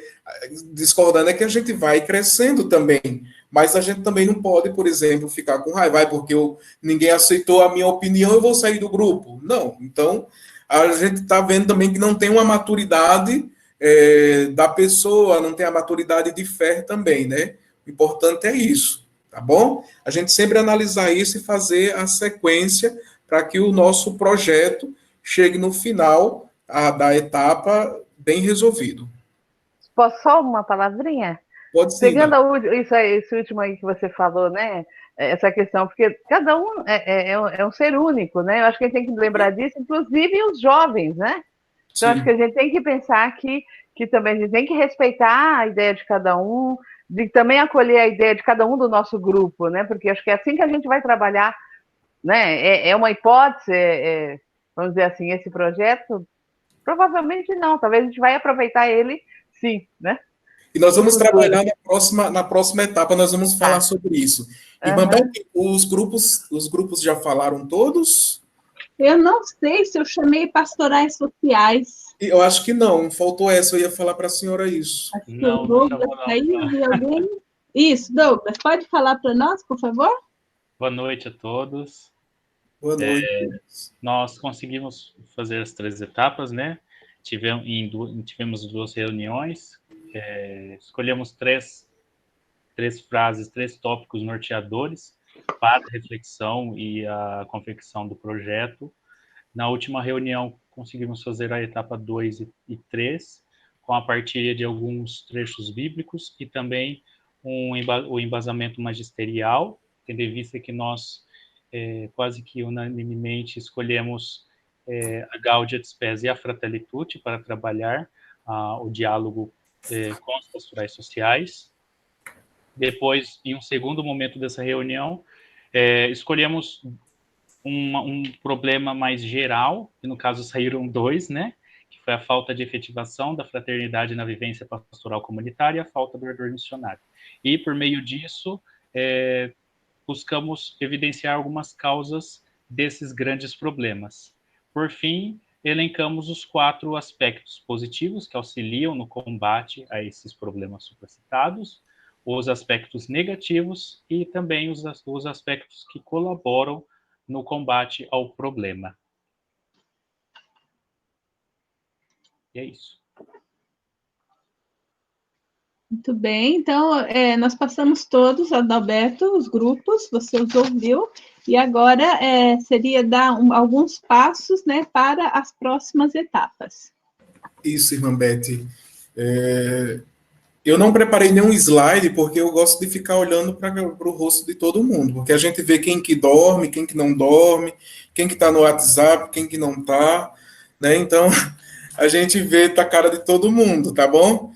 discordando é que a gente vai crescendo também, mas a gente também não pode, por exemplo, ficar com raiva, porque ninguém aceitou a minha opinião, eu vou sair do grupo. Não, então a gente está vendo também que não tem uma maturidade da pessoa, não tem a maturidade de fé também, né? O importante é isso. Tá bom? A gente sempre analisar isso e fazer a sequência para que o nosso projeto chegue no final da etapa bem resolvido. Posso só uma palavrinha? Pode sim. Pegando esse último aí que você falou, né? Essa questão, porque cada um é um ser único, né? Eu acho que a gente tem que lembrar disso, inclusive os jovens, né? Então, acho que a gente tem que pensar que também a gente tem que respeitar a ideia de cada um, de também acolher a ideia de cada um do nosso grupo, né? Porque acho que é assim que a gente vai trabalhar, né? É uma hipótese, vamos dizer assim, esse projeto? Provavelmente não, talvez a gente vai aproveitar ele, sim, né? E nós vamos trabalhar na próxima etapa, nós vamos falar sobre isso. Irmã Beth, os grupos já falaram todos? Eu não sei se eu chamei pastorais sociais. Eu acho que não, faltou essa, eu ia falar para a senhora isso. Acho que o Douglas saiu de alguém. Isso, Douglas, pode falar para nós, por favor? Boa noite a todos. Boa noite. Nós conseguimos fazer as 3 etapas, né? Tivemos 2 reuniões, escolhemos 3 frases, 3 tópicos norteadores para a reflexão e a confecção do projeto. Na última reunião, conseguimos fazer a etapa 2 e 3, com a partilha de alguns trechos bíblicos e também o embasamento magisterial, tendo em vista que nós quase que unanimemente escolhemos a Gaudium et Spes e a Fratelli Tutti para trabalhar o diálogo com as pastorais sociais. Depois, em um segundo momento dessa reunião, escolhemos um problema mais geral, que no caso saíram 2, né? Que foi a falta de efetivação da fraternidade na vivência pastoral comunitária e a falta do ardor missionário. E, por meio disso, buscamos evidenciar algumas causas desses grandes problemas. Por fim, elencamos os 4 aspectos positivos que auxiliam no combate a esses problemas supracitados, os aspectos negativos e também os aspectos que colaboram no combate ao problema. E é isso. Muito bem, então nós passamos todos, Adalberto, os grupos, você os ouviu, e agora seria dar alguns passos, né, para as próximas etapas. Isso, irmã Beth. Eu não preparei nenhum slide, porque eu gosto de ficar olhando para o rosto de todo mundo, porque a gente vê quem que dorme, quem que não dorme, quem que está no WhatsApp, quem que não está, né? Então, a gente vê a cara de todo mundo, tá bom?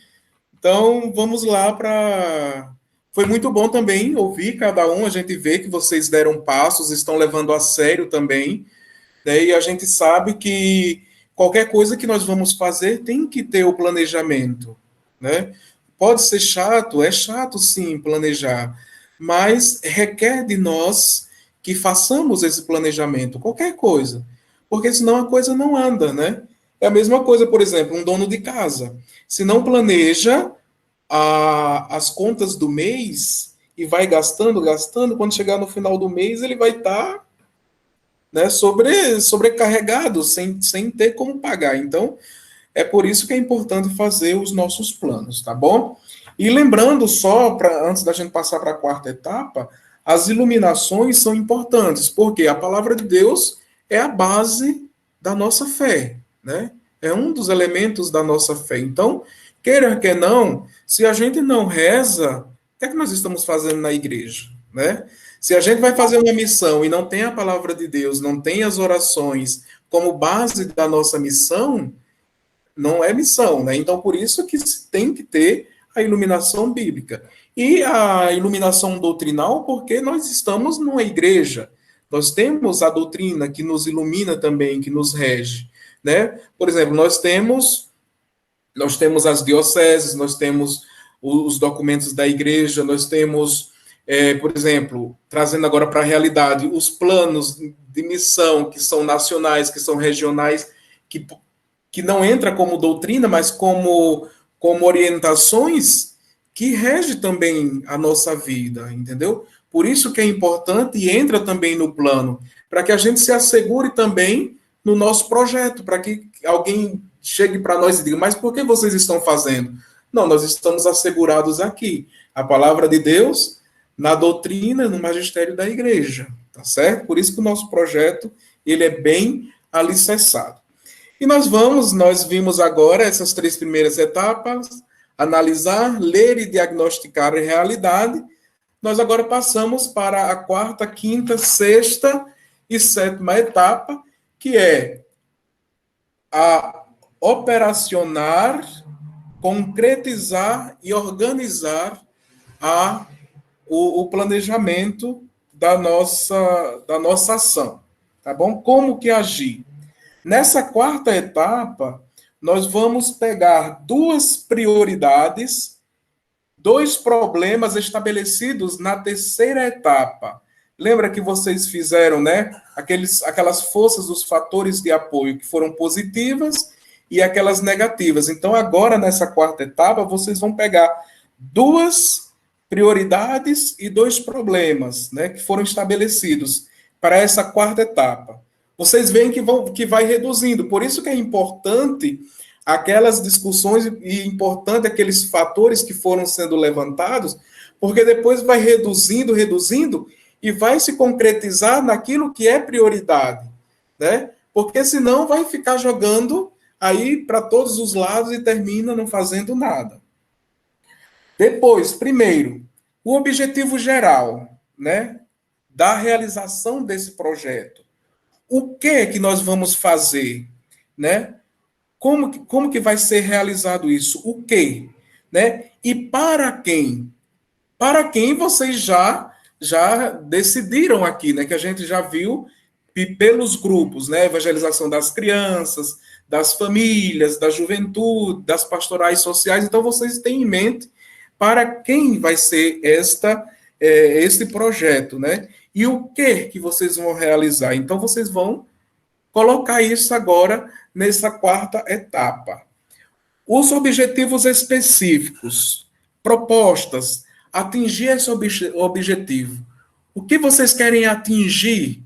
Então, vamos lá para... Foi muito bom também ouvir cada um, a gente vê que vocês deram passos, estão levando a sério também, né? E a gente sabe que qualquer coisa que nós vamos fazer tem que ter o planejamento, né? Pode ser chato, é chato sim planejar, mas requer de nós que façamos esse planejamento, qualquer coisa, porque senão a coisa não anda, né? É a mesma coisa, por exemplo, um dono de casa. Se não planeja as contas do mês e vai gastando, quando chegar no final do mês ele vai estar, né, sobrecarregado, sem ter como pagar. Então, é por isso que é importante fazer os nossos planos, tá bom? E lembrando só, antes da gente passar para a 4ª etapa, as iluminações são importantes, porque a palavra de Deus é a base da nossa fé, né? É um dos elementos da nossa fé. Então, queira que não, se a gente não reza, o que é que nós estamos fazendo na igreja, né? Se a gente vai fazer uma missão e não tem a palavra de Deus, não tem as orações como base da nossa missão, não é missão, né? Então, por isso que tem que ter a iluminação bíblica. E a iluminação doutrinal, porque nós estamos numa igreja. Nós temos a doutrina que nos ilumina também, que nos rege, né? Por exemplo, nós temos as dioceses, nós temos os documentos da igreja, nós temos, por exemplo, trazendo agora para a realidade, os planos de missão, que são nacionais, que são regionais, que não entra como doutrina, mas como orientações que rege também a nossa vida, entendeu? Por isso que é importante e entra também no plano, para que a gente se assegure também no nosso projeto, para que alguém chegue para nós e diga, mas por que vocês estão fazendo? Não, nós estamos assegurados aqui. A palavra de Deus, na doutrina, no magistério da igreja, tá certo? Por isso que o nosso projeto, ele é bem alicerçado. E nós vimos agora essas 3 primeiras etapas, analisar, ler e diagnosticar a realidade. Nós agora passamos para a 4ª, 5ª, 6ª e 7ª etapa, que é a operacionar, concretizar e organizar o planejamento da nossa ação, tá bom? Como que agir? Nessa 4ª etapa, nós vamos pegar 2 prioridades, 2 problemas estabelecidos na 3ª etapa. Lembra que vocês fizeram, né, aquelas forças dos fatores de apoio que foram positivas e aquelas negativas. Então, agora, nessa 4ª etapa, vocês vão pegar 2 prioridades e 2 problemas, né, que foram estabelecidos para essa 4ª etapa. Vocês veem que vai reduzindo. Por isso que é importante aquelas discussões e importante aqueles fatores que foram sendo levantados, porque depois vai reduzindo, e vai se concretizar naquilo que é prioridade, né? Porque senão vai ficar jogando aí para todos os lados e termina não fazendo nada. Depois, primeiro, O objetivo geral, né, da realização desse projeto. O que é que nós vamos fazer, né? Como que vai ser realizado isso? O quê? Né? E para quem? Para quem vocês já decidiram aqui, né? Que a gente já viu pelos grupos, né? Evangelização das crianças, das famílias, da juventude, das pastorais sociais. Então, vocês têm em mente para quem vai ser este projeto, né? E o que vocês vão realizar? Então, vocês vão colocar isso agora nessa quarta etapa. Os objetivos específicos, propostas, atingir esse objetivo. O que vocês querem atingir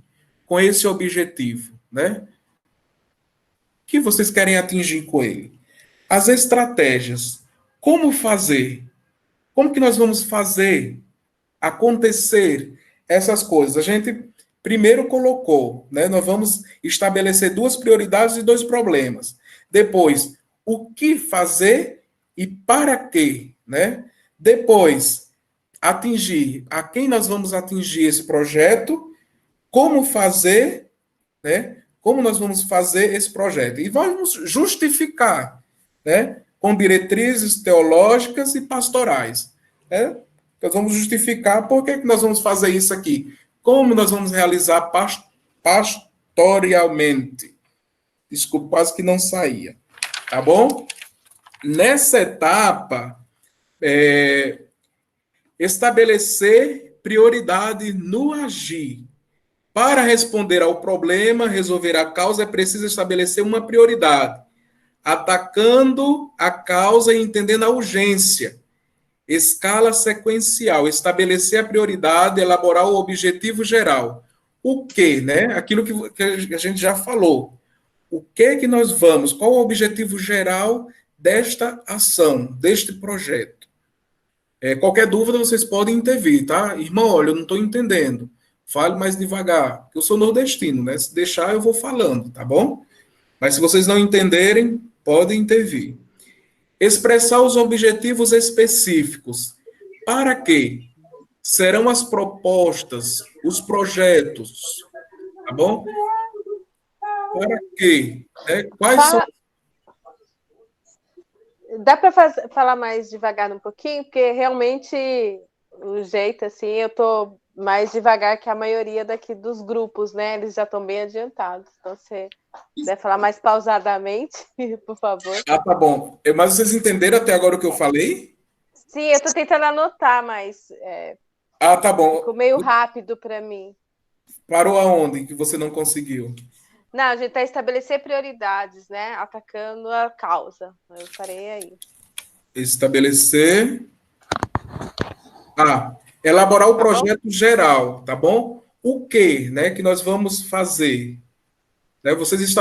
com esse objetivo, né? O que vocês querem atingir com ele? As estratégias. Como fazer? Como que nós vamos fazer acontecer essas coisas? A gente primeiro colocou, né? Nós vamos estabelecer 2 prioridades e 2 problemas. Depois, o que fazer e para quê, né? Depois, atingir a quem nós vamos atingir esse projeto, como fazer, né? Como nós vamos fazer esse projeto. E vamos justificar, né? Com diretrizes teológicas e pastorais, né? Nós vamos justificar por que nós vamos fazer isso aqui. Como nós vamos realizar pastorialmente. Desculpa, quase que não saía. Tá bom? Nessa etapa, estabelecer prioridade no agir. Para responder ao problema, resolver a causa, é preciso estabelecer uma prioridade, atacando a causa e entendendo a urgência. Escala sequencial, estabelecer a prioridade, elaborar o objetivo geral. O que, né? Aquilo que a gente já falou. O que nós vamos, qual o objetivo geral desta ação, deste projeto? Qualquer dúvida, vocês podem intervir, tá? Irmão, olha, eu não estou entendendo. Fale mais devagar, porque eu sou nordestino, né? Se deixar, eu vou falando, tá bom? Mas se vocês não entenderem, podem intervir. Expressar os objetivos específicos. Para quê? Serão as propostas, os projetos, tá bom? Para quê? Quais são... Dá para falar mais devagar um pouquinho? Porque realmente o jeito, assim, eu estou mais devagar que a maioria daqui dos grupos, né? Eles já estão bem adiantados. Então, você deve falar mais pausadamente, por favor. Ah, tá bom. Mas vocês entenderam até agora o que eu falei? Sim, eu estou tentando anotar, mas... tá bom. Ficou meio rápido para mim. Parou aonde que você não conseguiu? Não, a gente está estabelecer prioridades, né? Atacando a causa. Eu parei aí. Estabelecer... elaborar o projeto geral, tá bom? O que, né, que nós vamos fazer? Né, vocês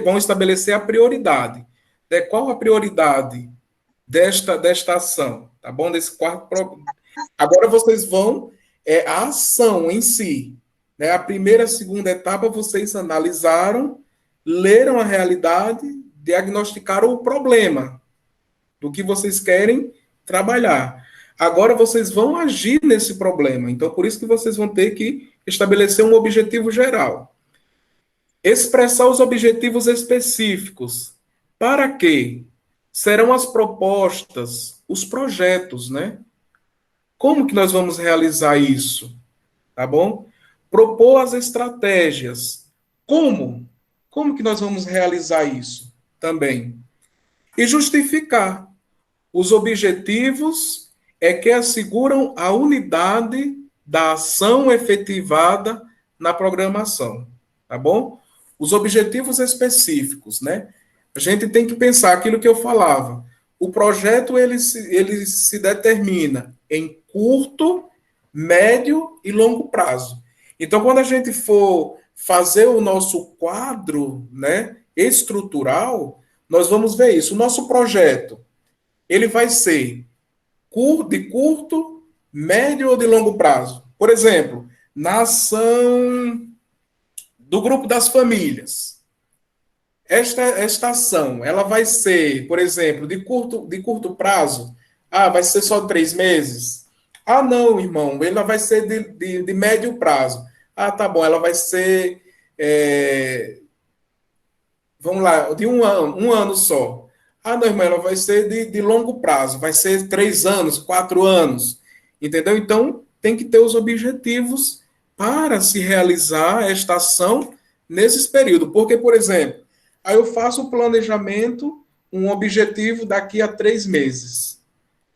vão estabelecer a prioridade. Né, qual a prioridade desta ação? Tá bom? Desse quarto. Agora vocês vão a ação em si. Né, a primeira, segunda etapa, vocês analisaram, leram a realidade, diagnosticaram o problema do que vocês querem trabalhar. Agora vocês vão agir nesse problema. Então, por isso que vocês vão ter que estabelecer um objetivo geral. Expressar os objetivos específicos. Para quê? Serão as propostas, os projetos, né? Como que nós vamos realizar isso? Tá bom? Propor as estratégias. Como? Como que nós vamos realizar isso também? E justificar. Os objetivos que asseguram a unidade da ação efetivada na programação, tá bom? Os objetivos específicos, né? A gente tem que pensar aquilo que eu falava. O projeto, ele se determina em curto, médio e longo prazo. Então, quando a gente for fazer o nosso quadro, né, estrutural, nós vamos ver isso. O nosso projeto, ele vai ser de curto, médio ou de longo prazo. Por exemplo, na ação do grupo das famílias. Esta ação, ela vai ser, por exemplo, de curto prazo. Vai ser só 3 meses. Ah, não, irmão, ela vai ser de médio prazo. Ah, tá bom, ela vai ser, vamos lá, de um ano só. Ah, não, irmão, ela vai ser de longo prazo, vai ser 3 anos, 4 anos, entendeu? Então, tem que ter os objetivos para se realizar esta ação nesses períodos. Porque, por exemplo, aí eu faço o planejamento, um objetivo daqui a 3 meses.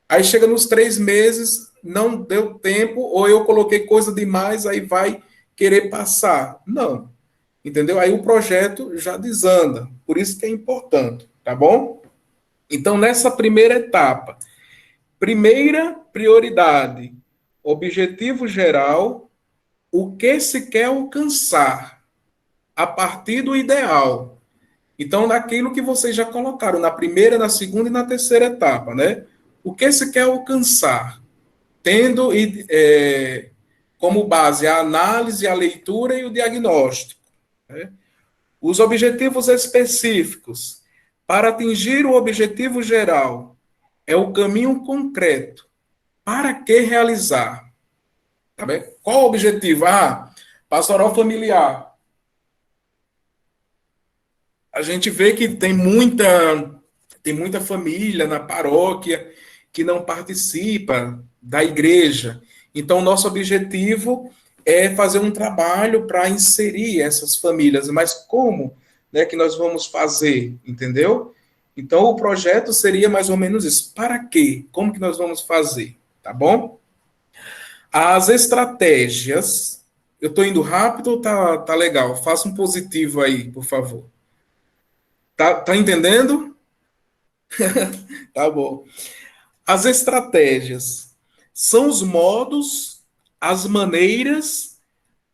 Aí chega nos 3 meses, não deu tempo, ou eu coloquei coisa demais, aí vai querer passar. Não. Entendeu? Aí o projeto já desanda. Por isso que é importante, tá bom? Então, nessa primeira etapa, primeira prioridade, objetivo geral, o que se quer alcançar a partir do ideal. Então, naquilo que vocês já colocaram na primeira, na segunda e na terceira etapa, né? O que se quer alcançar? Tendo como base a análise, a leitura e o diagnóstico, né? Os objetivos específicos. Para atingir o objetivo geral, é o caminho concreto. Para que realizar? Tá bem? Qual o objetivo? Ah, pastoral familiar. A gente vê que tem muita família na paróquia que não participa da igreja. Então, nosso objetivo é fazer um trabalho para inserir essas famílias. Mas como, né, que nós vamos fazer, entendeu? Então, o projeto seria mais ou menos isso. Para quê? Como que nós vamos fazer? Tá bom? As estratégias. Eu estou indo rápido ou tá legal? Faça um positivo aí, por favor. Tá entendendo? Tá bom. As estratégias são os modos, as maneiras,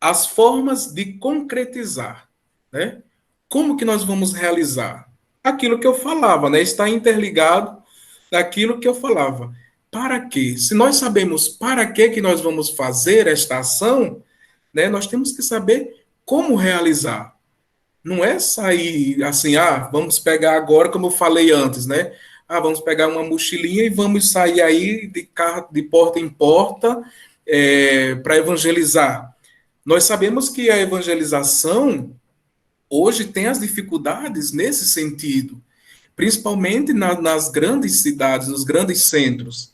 as formas de concretizar, né? Como que nós vamos realizar? Aquilo que eu falava, né? Está interligado daquilo que eu falava. Para quê? Se nós sabemos para que nós vamos fazer esta ação, né? Nós temos que saber como realizar. Não é sair assim, vamos pegar agora, como eu falei antes, né? Vamos pegar uma mochilinha e vamos sair aí de porta em porta para evangelizar. Nós sabemos que a evangelização hoje tem as dificuldades nesse sentido, principalmente nas grandes cidades, nos grandes centros.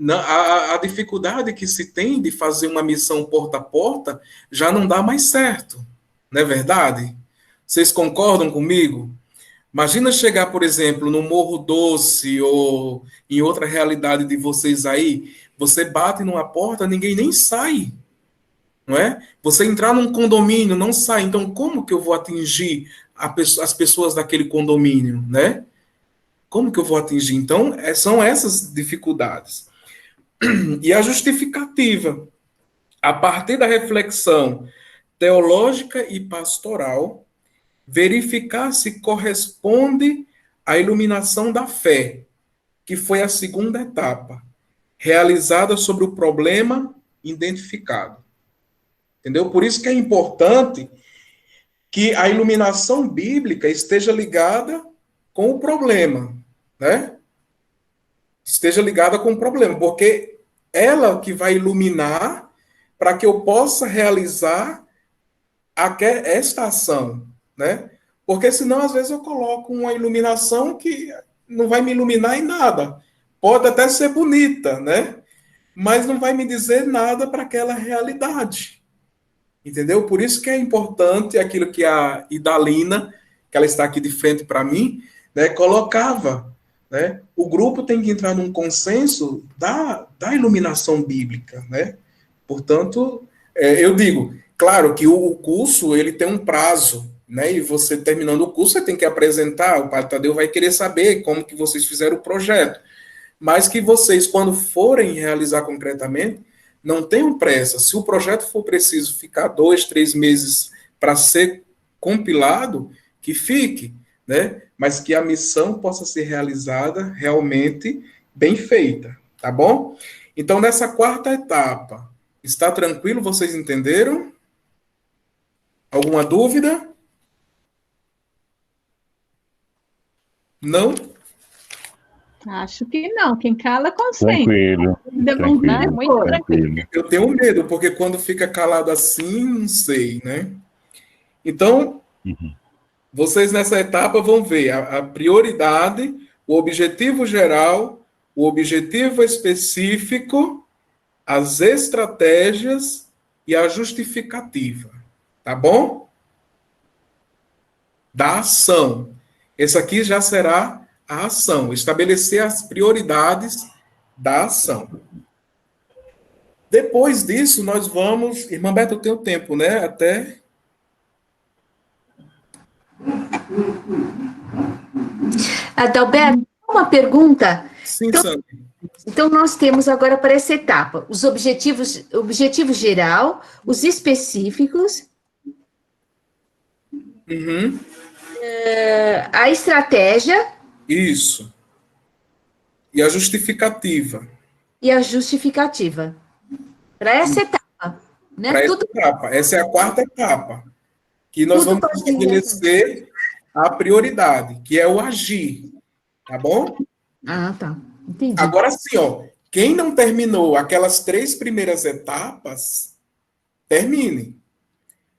A dificuldade que se tem de fazer uma missão porta a porta já não dá mais certo, não é verdade? Vocês concordam comigo? Imagina chegar, por exemplo, no Morro Doce ou em outra realidade de vocês aí, você bate numa porta, ninguém nem sai, não é? Você entrar num condomínio, não sai. Então, como que eu vou atingir as pessoas daquele condomínio, né? Como que eu vou atingir? Então, são essas dificuldades. E a justificativa, a partir da reflexão teológica e pastoral, verificar se corresponde à iluminação da fé, que foi a segunda etapa, realizada sobre o problema identificado. Entendeu? Por isso que é importante que a iluminação bíblica esteja ligada com o problema, né? Esteja ligada com o problema, porque ela que vai iluminar para que eu possa realizar esta ação, né? Porque senão, às vezes, eu coloco uma iluminação que não vai me iluminar em nada. Pode até ser bonita, né? Mas não vai me dizer nada para aquela realidade. Entendeu? Por isso que é importante aquilo que a Idalina, que ela está aqui de frente para mim, né, colocava. Né? O grupo tem que entrar num consenso da iluminação bíblica, né? Portanto, eu digo, claro que o curso ele tem um prazo, né? E você terminando o curso, você tem que apresentar, o Padre Tadeu vai querer saber como que vocês fizeram o projeto. Mas que vocês, quando forem realizar concretamente, não tenham pressa. Se o projeto for preciso ficar 2, 3 meses para ser compilado, que fique, né? Mas que a missão possa ser realizada realmente bem feita, tá bom? Então, nessa quarta etapa, está tranquilo? Vocês entenderam? Alguma dúvida? Não? Acho que não. Quem cala, consente. Tranquilo. Tranquilo. Eu tenho medo, porque quando fica calado assim, não sei, né? Então, vocês nessa etapa vão ver a prioridade, o objetivo geral, o objetivo específico, as estratégias e a justificativa. Tá bom? Da ação. Esse aqui já será a ação, estabelecer as prioridades da ação. Depois disso, nós vamos... Irmã Beta, eu tenho tempo, né? Até... Adalberto, uma pergunta. Sim, Então, nós temos agora para essa etapa os objetivo geral, os específicos, a estratégia. Isso. E a justificativa. E a justificativa. Para essa etapa. Né? Para essa etapa. Essa é a quarta etapa. Que nós vamos estabelecer a prioridade, que é o agir. Tá bom? Ah, tá. Entendi. Agora sim, ó. Quem não terminou aquelas 3 primeiras etapas, termine.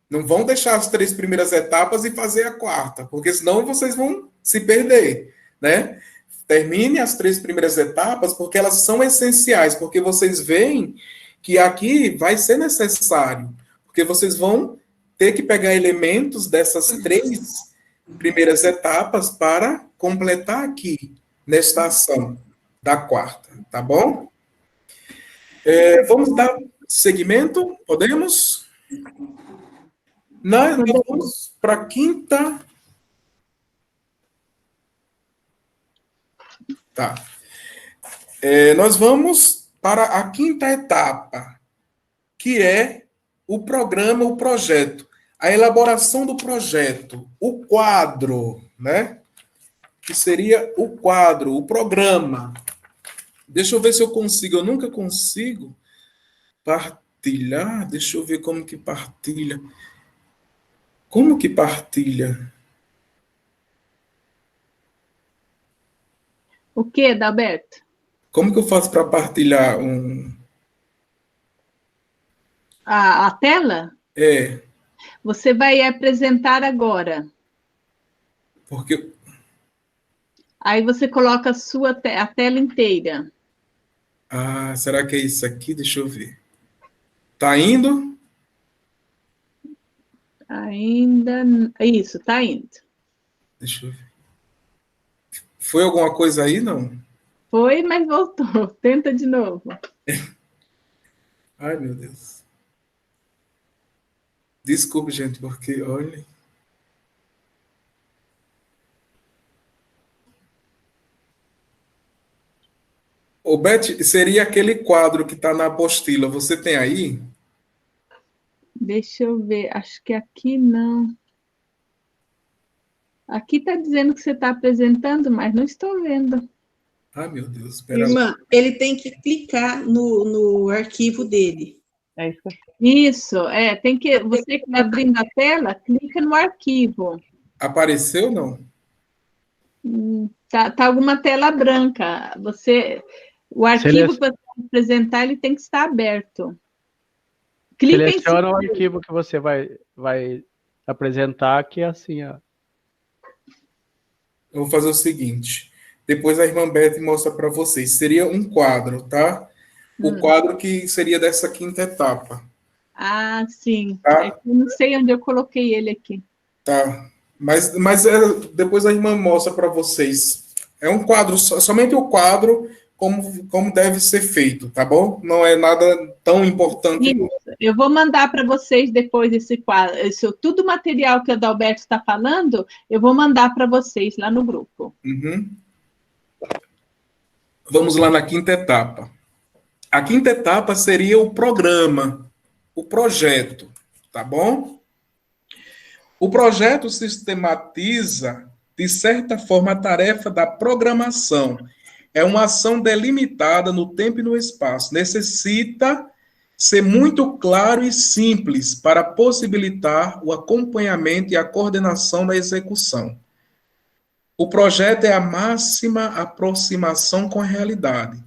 Não vão deixar as 3 primeiras etapas e fazer a quarta, porque senão vocês vão se perder, né? Termine as 3 primeiras etapas, porque elas são essenciais, porque vocês veem que aqui vai ser necessário, porque vocês vão ter que pegar elementos dessas 3 primeiras etapas para completar aqui, nesta ação da quarta, tá bom? Vamos dar seguimento? Podemos? Nós vamos para a quinta. Tá. Nós vamos para a quinta etapa, que é o programa, o projeto. A elaboração do projeto, o quadro, né? Que seria o quadro, o programa. Deixa eu ver se eu consigo. Eu nunca consigo partilhar. Deixa eu ver como que partilha. Como que partilha? O que, Adalberto? Como que eu faço para partilhar a tela? Você vai apresentar agora. Porque... Aí você coloca a tela inteira. Ah, será que é isso aqui? Deixa eu ver. Tá indo? Ainda... Isso, tá indo. Deixa eu ver. Foi alguma coisa aí, não? Foi, mas voltou. Tenta de novo. Ai, meu Deus. Desculpe, gente, porque, olha... O Beth, seria aquele quadro que está na apostila. Você tem aí? Deixa eu ver. Acho que aqui não. Aqui está dizendo que você está apresentando, mas não estou vendo. Ai, meu Deus. Espera. Irmã, ele tem que clicar no arquivo dele. É isso. Isso, tem que... Você que está abrindo a tela, clica no arquivo. Apareceu ou não? Tá alguma tela branca. O arquivo que você vai apresentar, ele tem que estar aberto. Clica Seleciona o arquivo que você vai apresentar, que é assim, ó. Eu vou fazer o seguinte. Depois a irmã Beth mostra para vocês. Seria um quadro, tá? O quadro que seria dessa quinta etapa. Ah, sim. Tá? Eu não sei onde eu coloquei ele aqui. Tá. Mas depois a irmã mostra para vocês. É um quadro, somente o quadro, como deve ser feito, tá bom? Não é nada tão importante. Isso. Eu vou mandar para vocês depois esse quadro. Tudo o material que o Adalberto está falando, eu vou mandar para vocês lá no grupo. Vamos lá na quinta etapa. A quinta etapa seria o programa, o projeto, tá bom? O projeto sistematiza, de certa forma, a tarefa da programação. É uma ação delimitada no tempo e no espaço. Necessita ser muito claro e simples para possibilitar o acompanhamento e a coordenação da execução. O projeto é a máxima aproximação com a realidade.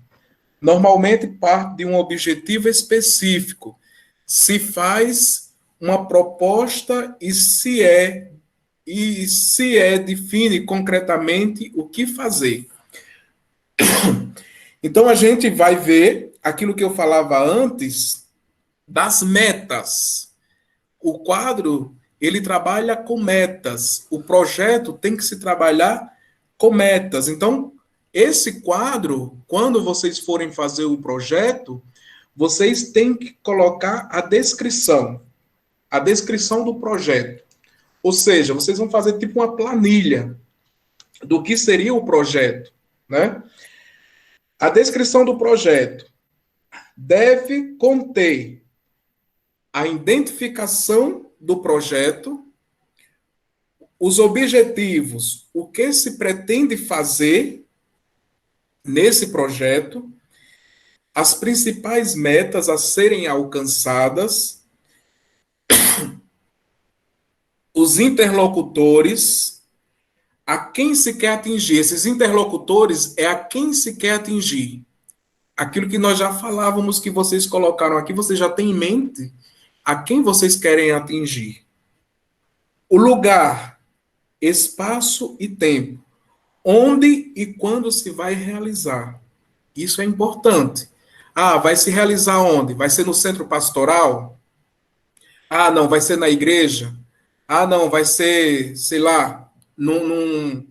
Normalmente parte de um objetivo específico. Se faz uma proposta e se define concretamente o que fazer. Então a gente vai ver aquilo que eu falava antes das metas. O quadro, ele trabalha com metas. O projeto tem que se trabalhar com metas. Então, esse quadro, quando vocês forem fazer o projeto, vocês têm que colocar a descrição do projeto. Ou seja, vocês vão fazer tipo uma planilha do que seria o projeto, né? A descrição do projeto deve conter a identificação do projeto, os objetivos, o que se pretende fazer nesse projeto, as principais metas a serem alcançadas, os interlocutores, a quem se quer atingir. Esses interlocutores é a quem se quer atingir. Aquilo que nós já falávamos, que vocês colocaram aqui, vocês já têm em mente a quem vocês querem atingir. O lugar, espaço e tempo. Onde e quando se vai realizar. Isso é importante. Ah, vai se realizar onde? Vai ser no centro pastoral? Ah, não, vai ser na igreja? Ah, não, vai ser, sei lá, num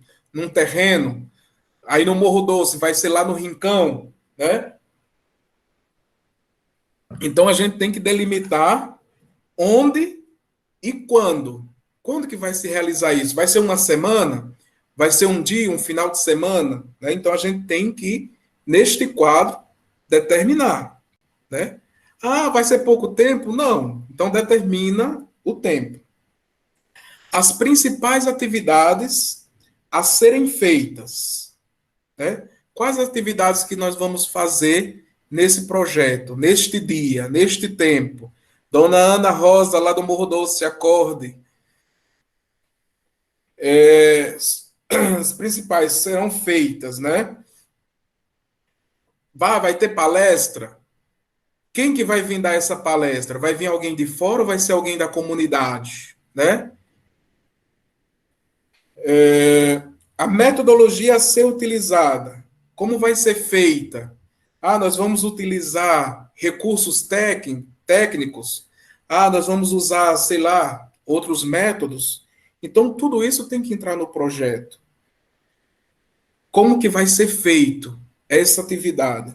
terreno. Aí no Morro Doce, vai ser lá no Rincão, né? Então a gente tem que delimitar onde e quando. Quando que vai se realizar isso? Vai ser uma semana? Vai ser um dia, um final de semana? Né? Então a gente tem que, neste quadro, determinar. Né? Ah, vai ser pouco tempo? Não. Então determina o tempo. As principais atividades a serem feitas. Né? Quais atividades que nós vamos fazer nesse projeto, neste dia, neste tempo? Dona Ana Rosa, lá do Morro Doce, acorde. As principais serão feitas, né? Vai ter palestra? Quem que vai vir dar essa palestra? Vai vir alguém de fora ou vai ser alguém da comunidade, né? A metodologia a ser utilizada, como vai ser feita? Ah, nós vamos utilizar recursos técnicos. Ah, nós vamos usar, sei lá, outros métodos. Então, tudo isso tem que entrar no projeto. Como que vai ser feito essa atividade?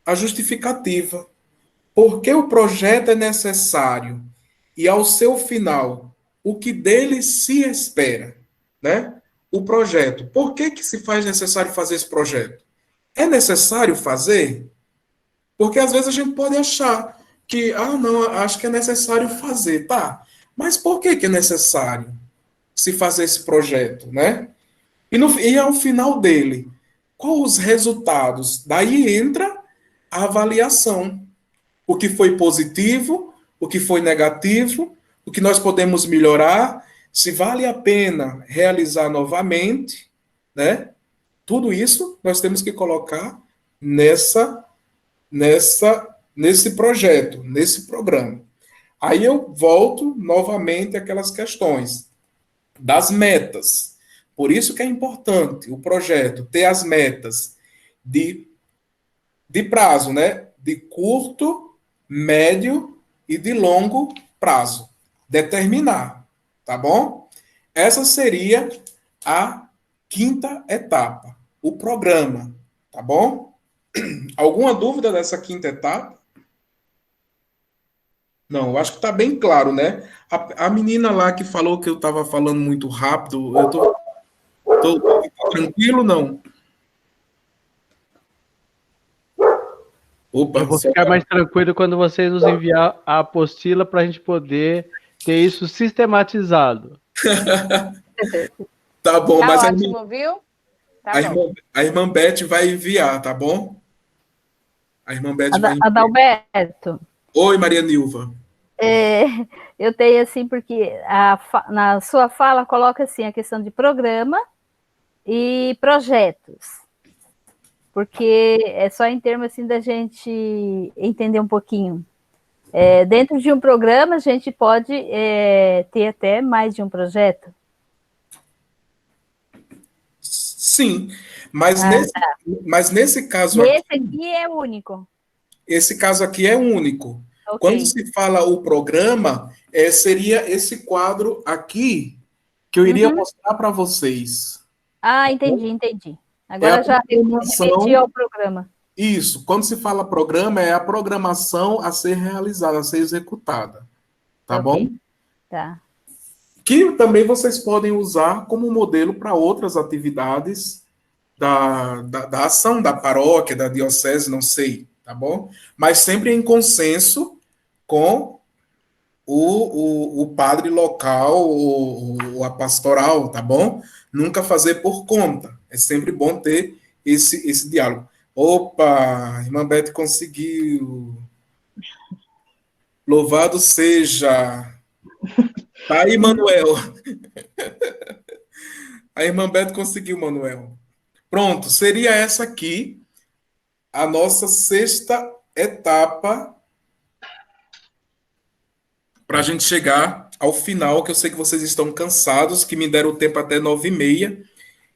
A justificativa. Por que o projeto é necessário? E ao seu final, o que dele se espera? Né? O projeto. Por que se faz necessário fazer esse projeto? É necessário fazer? Porque às vezes a gente pode achar que, não, acho que é necessário fazer, tá? Mas por que é necessário se fazer esse projeto, né? E ao final dele, quais os resultados? Daí entra a avaliação. O que foi positivo, o que foi negativo, o que nós podemos melhorar, se vale a pena realizar novamente, né? Tudo isso nós temos que colocar nesse projeto, nesse programa. Aí eu volto novamente àquelas questões das metas. Por isso que é importante o projeto ter as metas de prazo, né? De curto, médio e de longo prazo. Determinar, tá bom? Essa seria a 5ª etapa, o programa, tá bom? Alguma dúvida dessa 5ª etapa? Não, eu acho que está bem claro, né? A menina lá que falou que eu estava falando muito rápido, eu tô tranquilo, não? Opa, eu vou ficar mais tranquilo quando vocês nos enviar a apostila para a gente poder ter isso sistematizado. Tá bom, tá mas ótimo, viu? Tá a irmã Beth vai enviar, tá bom? A irmã Beth vai enviar. Adalberto. Oi, Maria Nilva. Eu tenho assim, porque na sua fala coloca assim a questão de programa, e projetos. Porque é só em termos assim da gente entender um pouquinho. Dentro de um programa, a gente pode ter até mais de um projeto? Sim, mas nesse caso Esse aqui, aqui é único. esse caso aqui é único. Ok. Quando se fala o programa, seria esse quadro aqui que eu iria mostrar para vocês. Ah, entendi. Agora já remeti ao programa. Isso, quando se fala programa, é a programação a ser realizada, a ser executada. Tá bom? Tá. Que também vocês podem usar como modelo para outras atividades da ação da paróquia, da diocese, não sei, tá bom? Mas sempre em consenso com o padre local, ou a pastoral, tá bom? Nunca fazer por conta. É sempre bom ter esse diálogo. Opa, irmã Beth conseguiu. Louvado seja. Tá aí, Manuel. A irmã Beth conseguiu, Manuel. Pronto, seria essa aqui a nossa 6ª etapa para a gente chegar ao final, que eu sei que vocês estão cansados, que me deram o tempo até 9h30.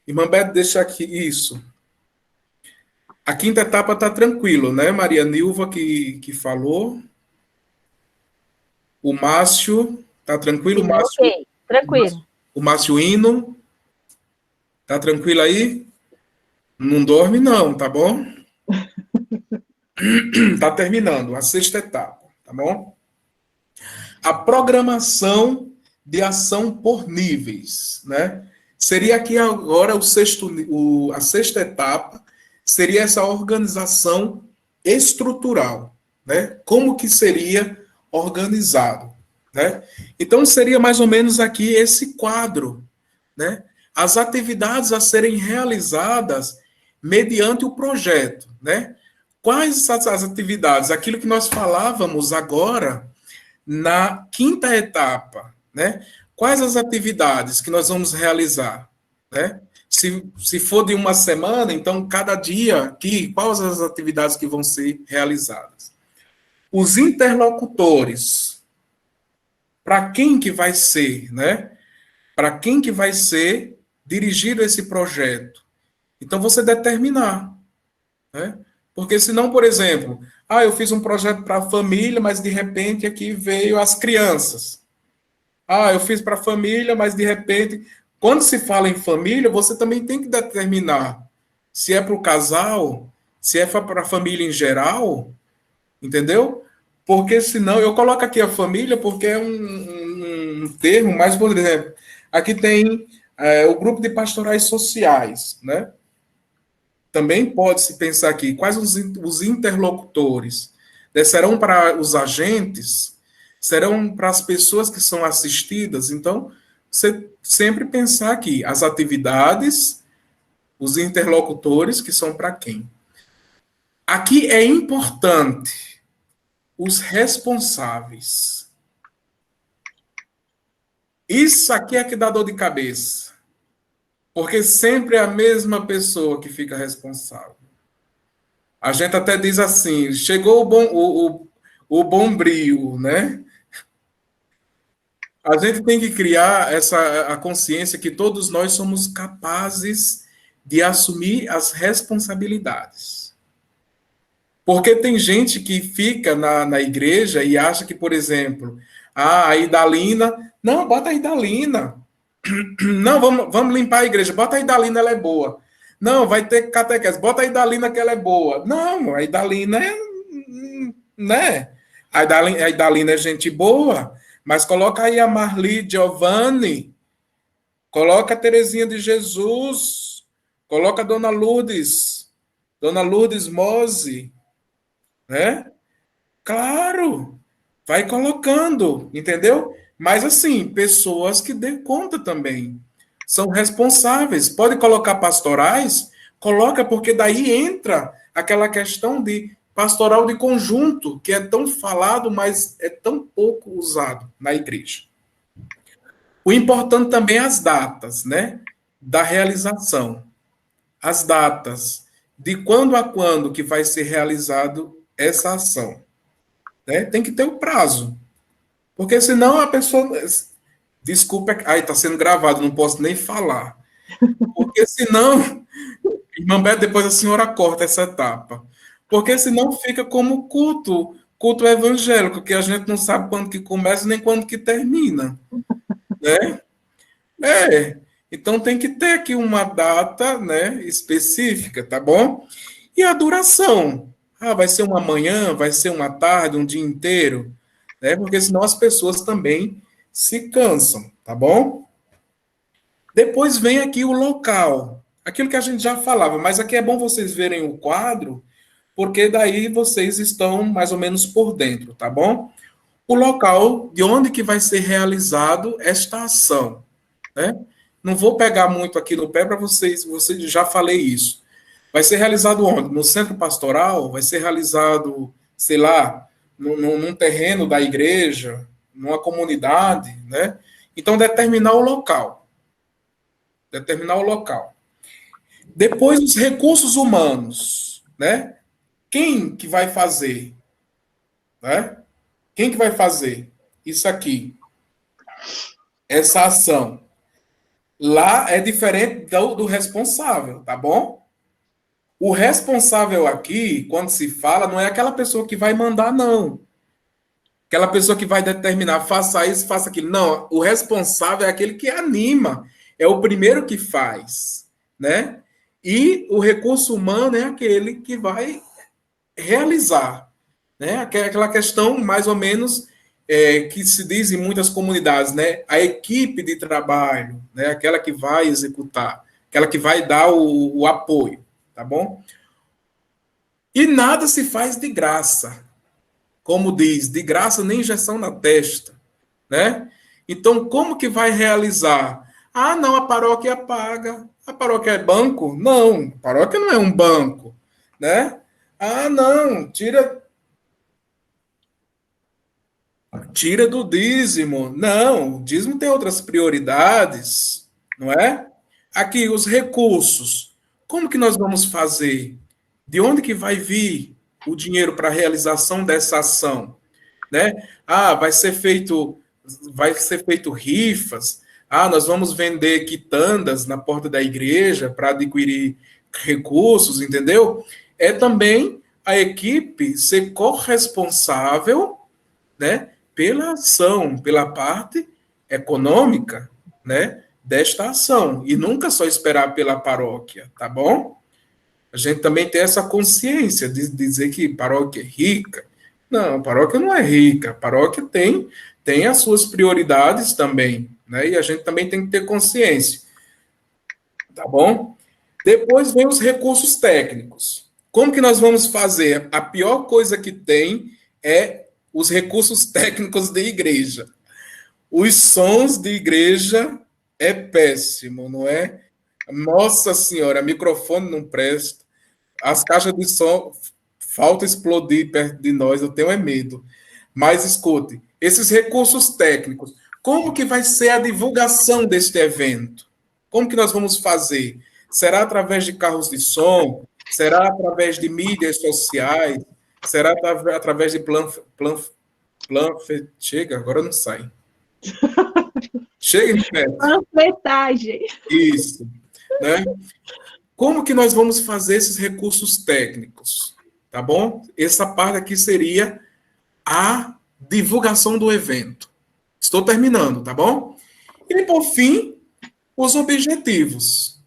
Irmã Beth, deixa aqui isso. A 5ª etapa está tranquilo, né? Maria Nilva que falou. O Márcio, tá tranquilo? Sim, Márcio, ok, tranquilo. O Márcio Hino, tá tranquilo aí? Não dorme não, tá bom? Tá terminando a 6ª etapa, tá bom? A programação de ação por níveis, né? Seria aqui agora a 6ª etapa, seria essa organização estrutural, né? Como que seria organizado, né? Então seria mais ou menos aqui esse quadro, né? As atividades a serem realizadas mediante o projeto, né? Quais as atividades? Aquilo que nós falávamos agora na 5ª etapa, né? Quais as atividades que nós vamos realizar, né? Se for de uma semana, então cada dia aqui, quais as atividades que vão ser realizadas? Os interlocutores, para quem que vai ser, né? Para quem que vai ser dirigido esse projeto? Então, você determinar, né? Porque senão, por exemplo, eu fiz um projeto para a família, mas de repente aqui veio as crianças. Eu fiz para a família, mas de repente... Quando se fala em família, você também tem que determinar se é para o casal, se é para a família em geral, entendeu? Porque senão, eu coloco aqui a família porque é um termo, mas, por exemplo, aqui tem o grupo de pastorais sociais, né? Também pode-se pensar aqui, quais os interlocutores? Serão para os agentes? Serão para as pessoas que são assistidas? Então, você sempre pensar aqui, as atividades, os interlocutores, que são para quem? Aqui é importante os responsáveis. Isso aqui é que dá dor de cabeça. Porque sempre é a mesma pessoa que fica responsável. A gente até diz assim, chegou o bombril, né? A gente tem que criar a consciência que todos nós somos capazes de assumir as responsabilidades. Porque tem gente que fica na igreja e acha que, por exemplo, a Idalina... Não, bota a Idalina. Não, vamos limpar a igreja. Bota a Idalina, ela é boa. Não, vai ter catequese. Bota a Idalina, que ela é boa. Não, a Idalina é... Né? A Idalina é gente boa, mas coloca aí a Marli Giovanni, coloca a Terezinha de Jesus, coloca a Dona Lourdes Mose, né? Claro, vai colocando, entendeu? Mas, assim, pessoas que dêem conta também, são responsáveis. Pode colocar pastorais? Coloca, porque daí entra aquela questão de pastoral de conjunto, que é tão falado, mas é tão pouco usado na igreja. O importante também é as datas, né? da realização, as datas, de quando a quando que vai ser realizado essa ação. Né? Tem que ter o prazo, porque senão a pessoa... Desculpa, está sendo gravado, não posso nem falar. Porque senão, irmã Beth, depois a senhora corta essa etapa. Porque senão fica como culto evangélico, que a gente não sabe quando que começa nem quando que termina. Né? Então tem que ter aqui uma data, né, específica, tá bom? E a duração. Vai ser uma manhã, vai ser uma tarde, um dia inteiro, né? Porque senão as pessoas também se cansam, tá bom? Depois vem aqui o local. Aquilo que a gente já falava, mas aqui é bom vocês verem o quadro, porque daí vocês estão mais ou menos por dentro, tá bom? O local de onde que vai ser realizado esta ação, né? Não vou pegar muito aqui no pé para vocês já falei isso. Vai ser realizado onde? No centro pastoral? Vai ser realizado, sei lá, num terreno da igreja, numa comunidade, né? Então, determinar o local. Determinar o local. Depois, os recursos humanos, né? Quem que vai fazer? Né? Quem que vai fazer isso aqui? Essa ação. Lá é diferente do responsável, tá bom? O responsável aqui, quando se fala, não é aquela pessoa que vai mandar, não. Aquela pessoa que vai determinar, faça isso, faça aquilo. Não, o responsável é aquele que anima, é o primeiro que faz, né? E o recurso humano é aquele que vai realizar, né? Aquela questão, mais ou menos, que se diz em muitas comunidades, né? A equipe de trabalho, né? Aquela que vai executar, aquela que vai dar o apoio, tá bom? E nada se faz de graça. Como diz, de graça nem injeção na testa, né? Então, como que vai realizar? Não, a paróquia paga. A paróquia é banco? Não, a paróquia não é um banco, né? Não, tira do dízimo. Não, o dízimo tem outras prioridades, não é? Aqui, os recursos. Como que nós vamos fazer? De onde que vai vir o dinheiro para a realização dessa ação, né? Vai ser feito rifas. Nós vamos vender quitandas na porta da igreja para adquirir recursos, entendeu? É também a equipe ser corresponsável, né, pela ação, pela parte econômica, né, desta ação, e nunca só esperar pela paróquia, tá bom? A gente também tem essa consciência de dizer que paróquia é rica. Não, a paróquia não é rica. A paróquia tem as suas prioridades também, né? E a gente também tem que ter consciência. Tá bom? Depois vem os recursos técnicos. Como que nós vamos fazer? A pior coisa que tem é os recursos técnicos de igreja. Os sons de igreja é péssimo, não é? Nossa Senhora, microfone não presta, as caixas de som falta explodir perto de nós, eu tenho medo. Mas escute, esses recursos técnicos, como que vai ser a divulgação deste evento? Como que nós vamos fazer? Será através de carros de som? Será através de mídias sociais? Será através de chega, agora não sai. Chega de perto. Panfletagem. Isso. Né? Como que nós vamos fazer esses recursos técnicos? Tá bom? Essa parte aqui seria a divulgação do evento. Estou terminando, tá bom? E, por fim, os objetivos,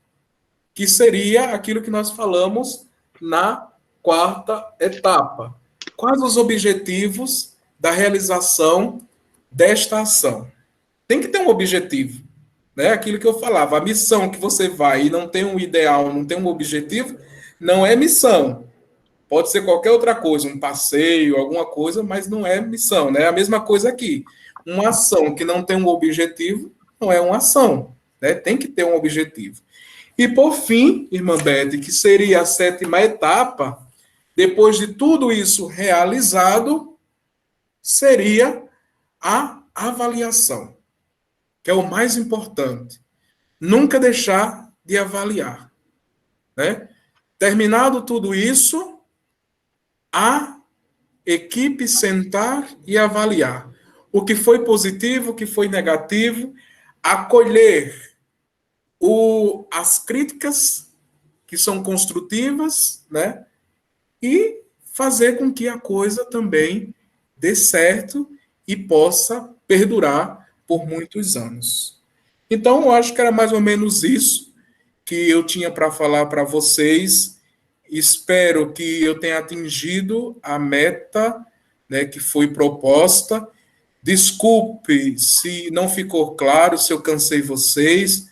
que seria aquilo que nós falamos na quarta etapa. Quais os objetivos da realização desta ação? Tem que ter um objetivo. Né? Aquilo que eu falava, a missão que você vai e não tem um ideal, não tem um objetivo, não é missão. Pode ser qualquer outra coisa, um passeio, alguma coisa, mas não é missão, né? A mesma coisa aqui. Uma ação que não tem um objetivo, não é uma ação, né? Tem que ter um objetivo. E, por fim, irmã Beth, que seria a 7ª etapa, depois de tudo isso realizado, seria a avaliação, que é o mais importante. nunca deixar de avaliar, né? Terminado tudo isso, a equipe sentar e avaliar o que foi positivo, o que foi negativo, acolher as críticas que são construtivas, né? E fazer com que a coisa também dê certo e possa perdurar por muitos anos. Então, eu acho que era mais ou menos isso que eu tinha para falar para vocês. Espero que eu tenha atingido a meta, né, que foi proposta. Desculpe se não ficou claro, se eu cansei vocês,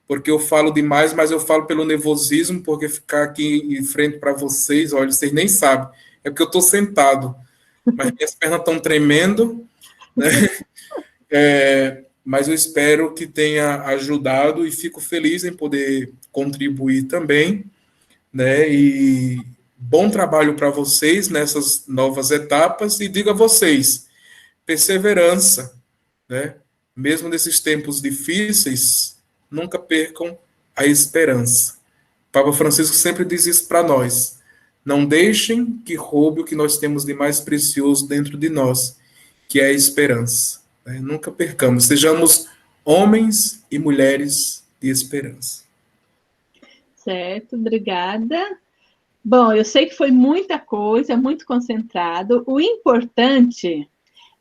porque eu falo demais, mas eu falo pelo nervosismo, porque ficar aqui em frente para vocês, olha, vocês nem sabem, é porque eu estou sentado, mas minhas pernas estão tremendo, né? Mas eu espero que tenha ajudado e fico feliz em poder contribuir também, né? E bom trabalho para vocês nessas novas etapas, e digo a vocês, perseverança, né? Mesmo nesses tempos difíceis, nunca percam a esperança. O Papa Francisco sempre diz isso para nós. Não deixem que roube o que nós temos de mais precioso dentro de nós, que é a esperança. Né? Nunca percamos. Sejamos homens e mulheres de esperança. Certo, obrigada. Bom, eu sei que foi muita coisa, muito concentrado. O importante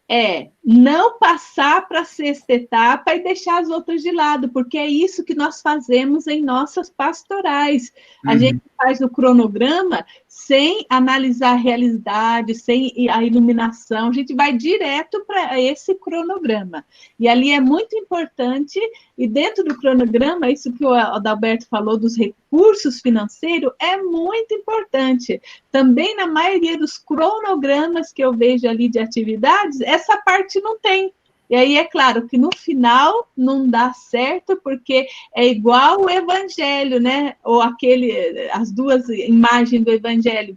é não passar para a sexta etapa e deixar as outras de lado, porque é isso que nós fazemos em nossas pastorais. A gente faz o cronograma sem analisar a realidade, sem a iluminação, a gente vai direto para esse cronograma. E ali é muito importante, e dentro do cronograma, isso que o Adalberto falou dos recursos financeiros, é muito importante. Também na maioria dos cronogramas que eu vejo ali de atividades, essa parte não tem. E aí é claro que no final não dá certo, porque é igual o evangelho, né? Ou as duas imagens do evangelho,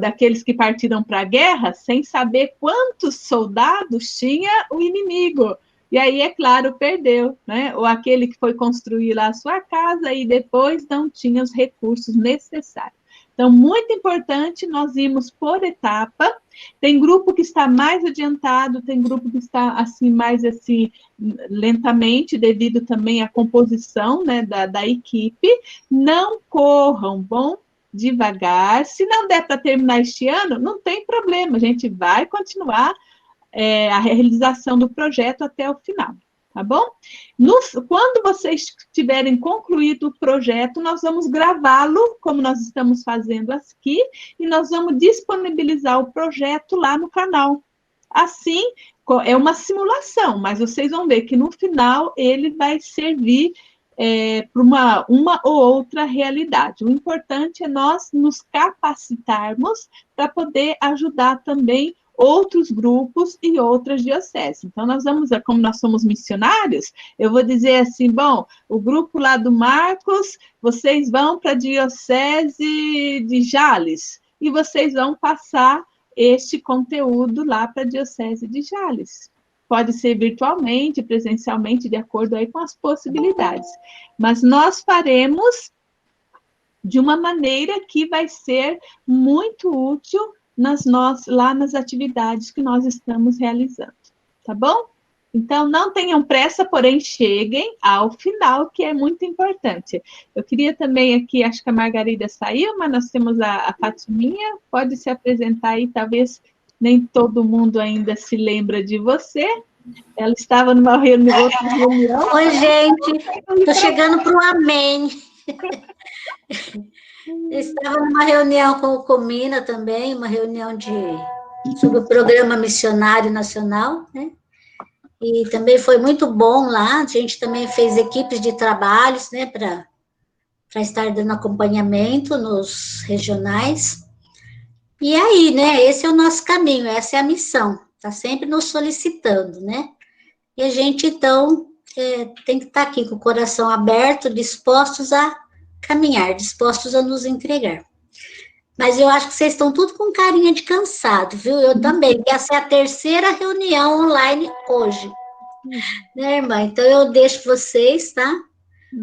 daqueles que partiram para a guerra, sem saber quantos soldados tinha o inimigo. E aí, é claro, perdeu, né? Ou aquele que foi construir lá a sua casa e depois não tinha os recursos necessários. Então, muito importante, nós irmos por etapa. Tem grupo que está mais adiantado, tem grupo que está assim mais assim lentamente, devido também à composição, né, da equipe. Não corram, vão devagar. Se não der para terminar este ano, não tem problema, a gente vai continuar a realização do projeto até o final. Tá bom? Quando vocês tiverem concluído o projeto, nós vamos gravá-lo, como nós estamos fazendo aqui, e nós vamos disponibilizar o projeto lá no canal. Assim, é uma simulação, mas vocês vão ver que no final ele vai servir para uma ou outra realidade. O importante é nós nos capacitarmos para poder ajudar também outros grupos e outras dioceses. Então, nós vamos, como nós somos missionários, eu vou dizer assim, bom, o grupo lá do Marcos, vocês vão para a diocese de Jales, e vocês vão passar este conteúdo lá para a diocese de Jales. Pode ser virtualmente, presencialmente, de acordo aí com as possibilidades. Mas nós faremos de uma maneira que vai ser muito útil lá nas atividades que nós estamos realizando, tá bom? Então, não tenham pressa, porém, cheguem ao final, que é muito importante. Eu queria também aqui, acho que a Margarida saiu, mas nós temos a Fatiminha, pode se apresentar aí, talvez nem todo mundo ainda se lembra de você. Ela estava numa reunião. Oi, gente, estou chegando para o amém. Eu estava numa reunião com o Comina também, uma reunião sobre o Programa Missionário Nacional, né? E também foi muito bom lá, a gente também fez equipes de trabalhos, né, para estar dando acompanhamento nos regionais. E aí, né, esse é o nosso caminho, essa é a missão, está sempre nos solicitando, né? E a gente, então, tem que estar aqui com o coração aberto, dispostos a caminhar, dispostos a nos entregar. Mas eu acho que vocês estão tudo com carinha de cansado, viu? Eu também, essa é a terceira reunião online hoje, né, irmã? Então, eu deixo vocês, tá?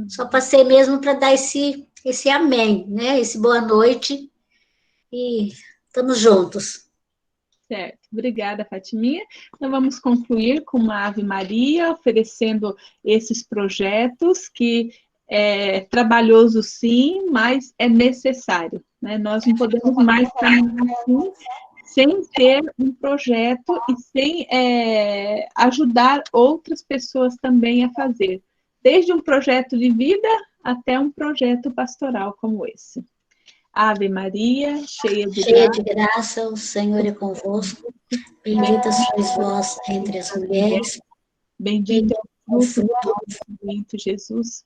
Só passei mesmo para dar esse amém, né? Esse boa noite. E estamos juntos. Certo. Obrigada, Fatiminha. Então, vamos concluir com uma Ave Maria, oferecendo esses projetos que é trabalhoso, sim, mas é necessário, né? Nós não podemos mais caminhar assim, sem ter um projeto e sem ajudar outras pessoas também a fazer. Desde um projeto de vida até um projeto pastoral como esse. Ave Maria, cheia de graça, o Senhor é convosco. Bendita sois vós entre as mulheres. Bendito é o fruto do vosso ventre, Jesus.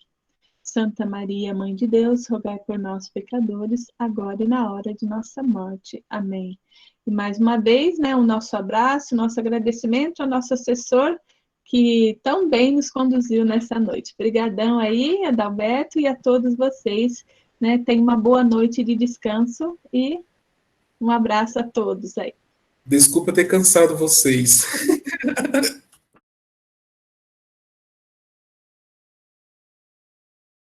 Santa Maria, Mãe de Deus, rogai por nós, pecadores, agora e na hora de nossa morte. Amém. E mais uma vez, né, o nosso abraço, o nosso agradecimento ao nosso assessor, que tão bem nos conduziu nessa noite. Obrigadão aí, Adalberto, e a todos vocês. Né? Tenham uma boa noite de descanso e um abraço a todos aí. Desculpa ter cansado vocês.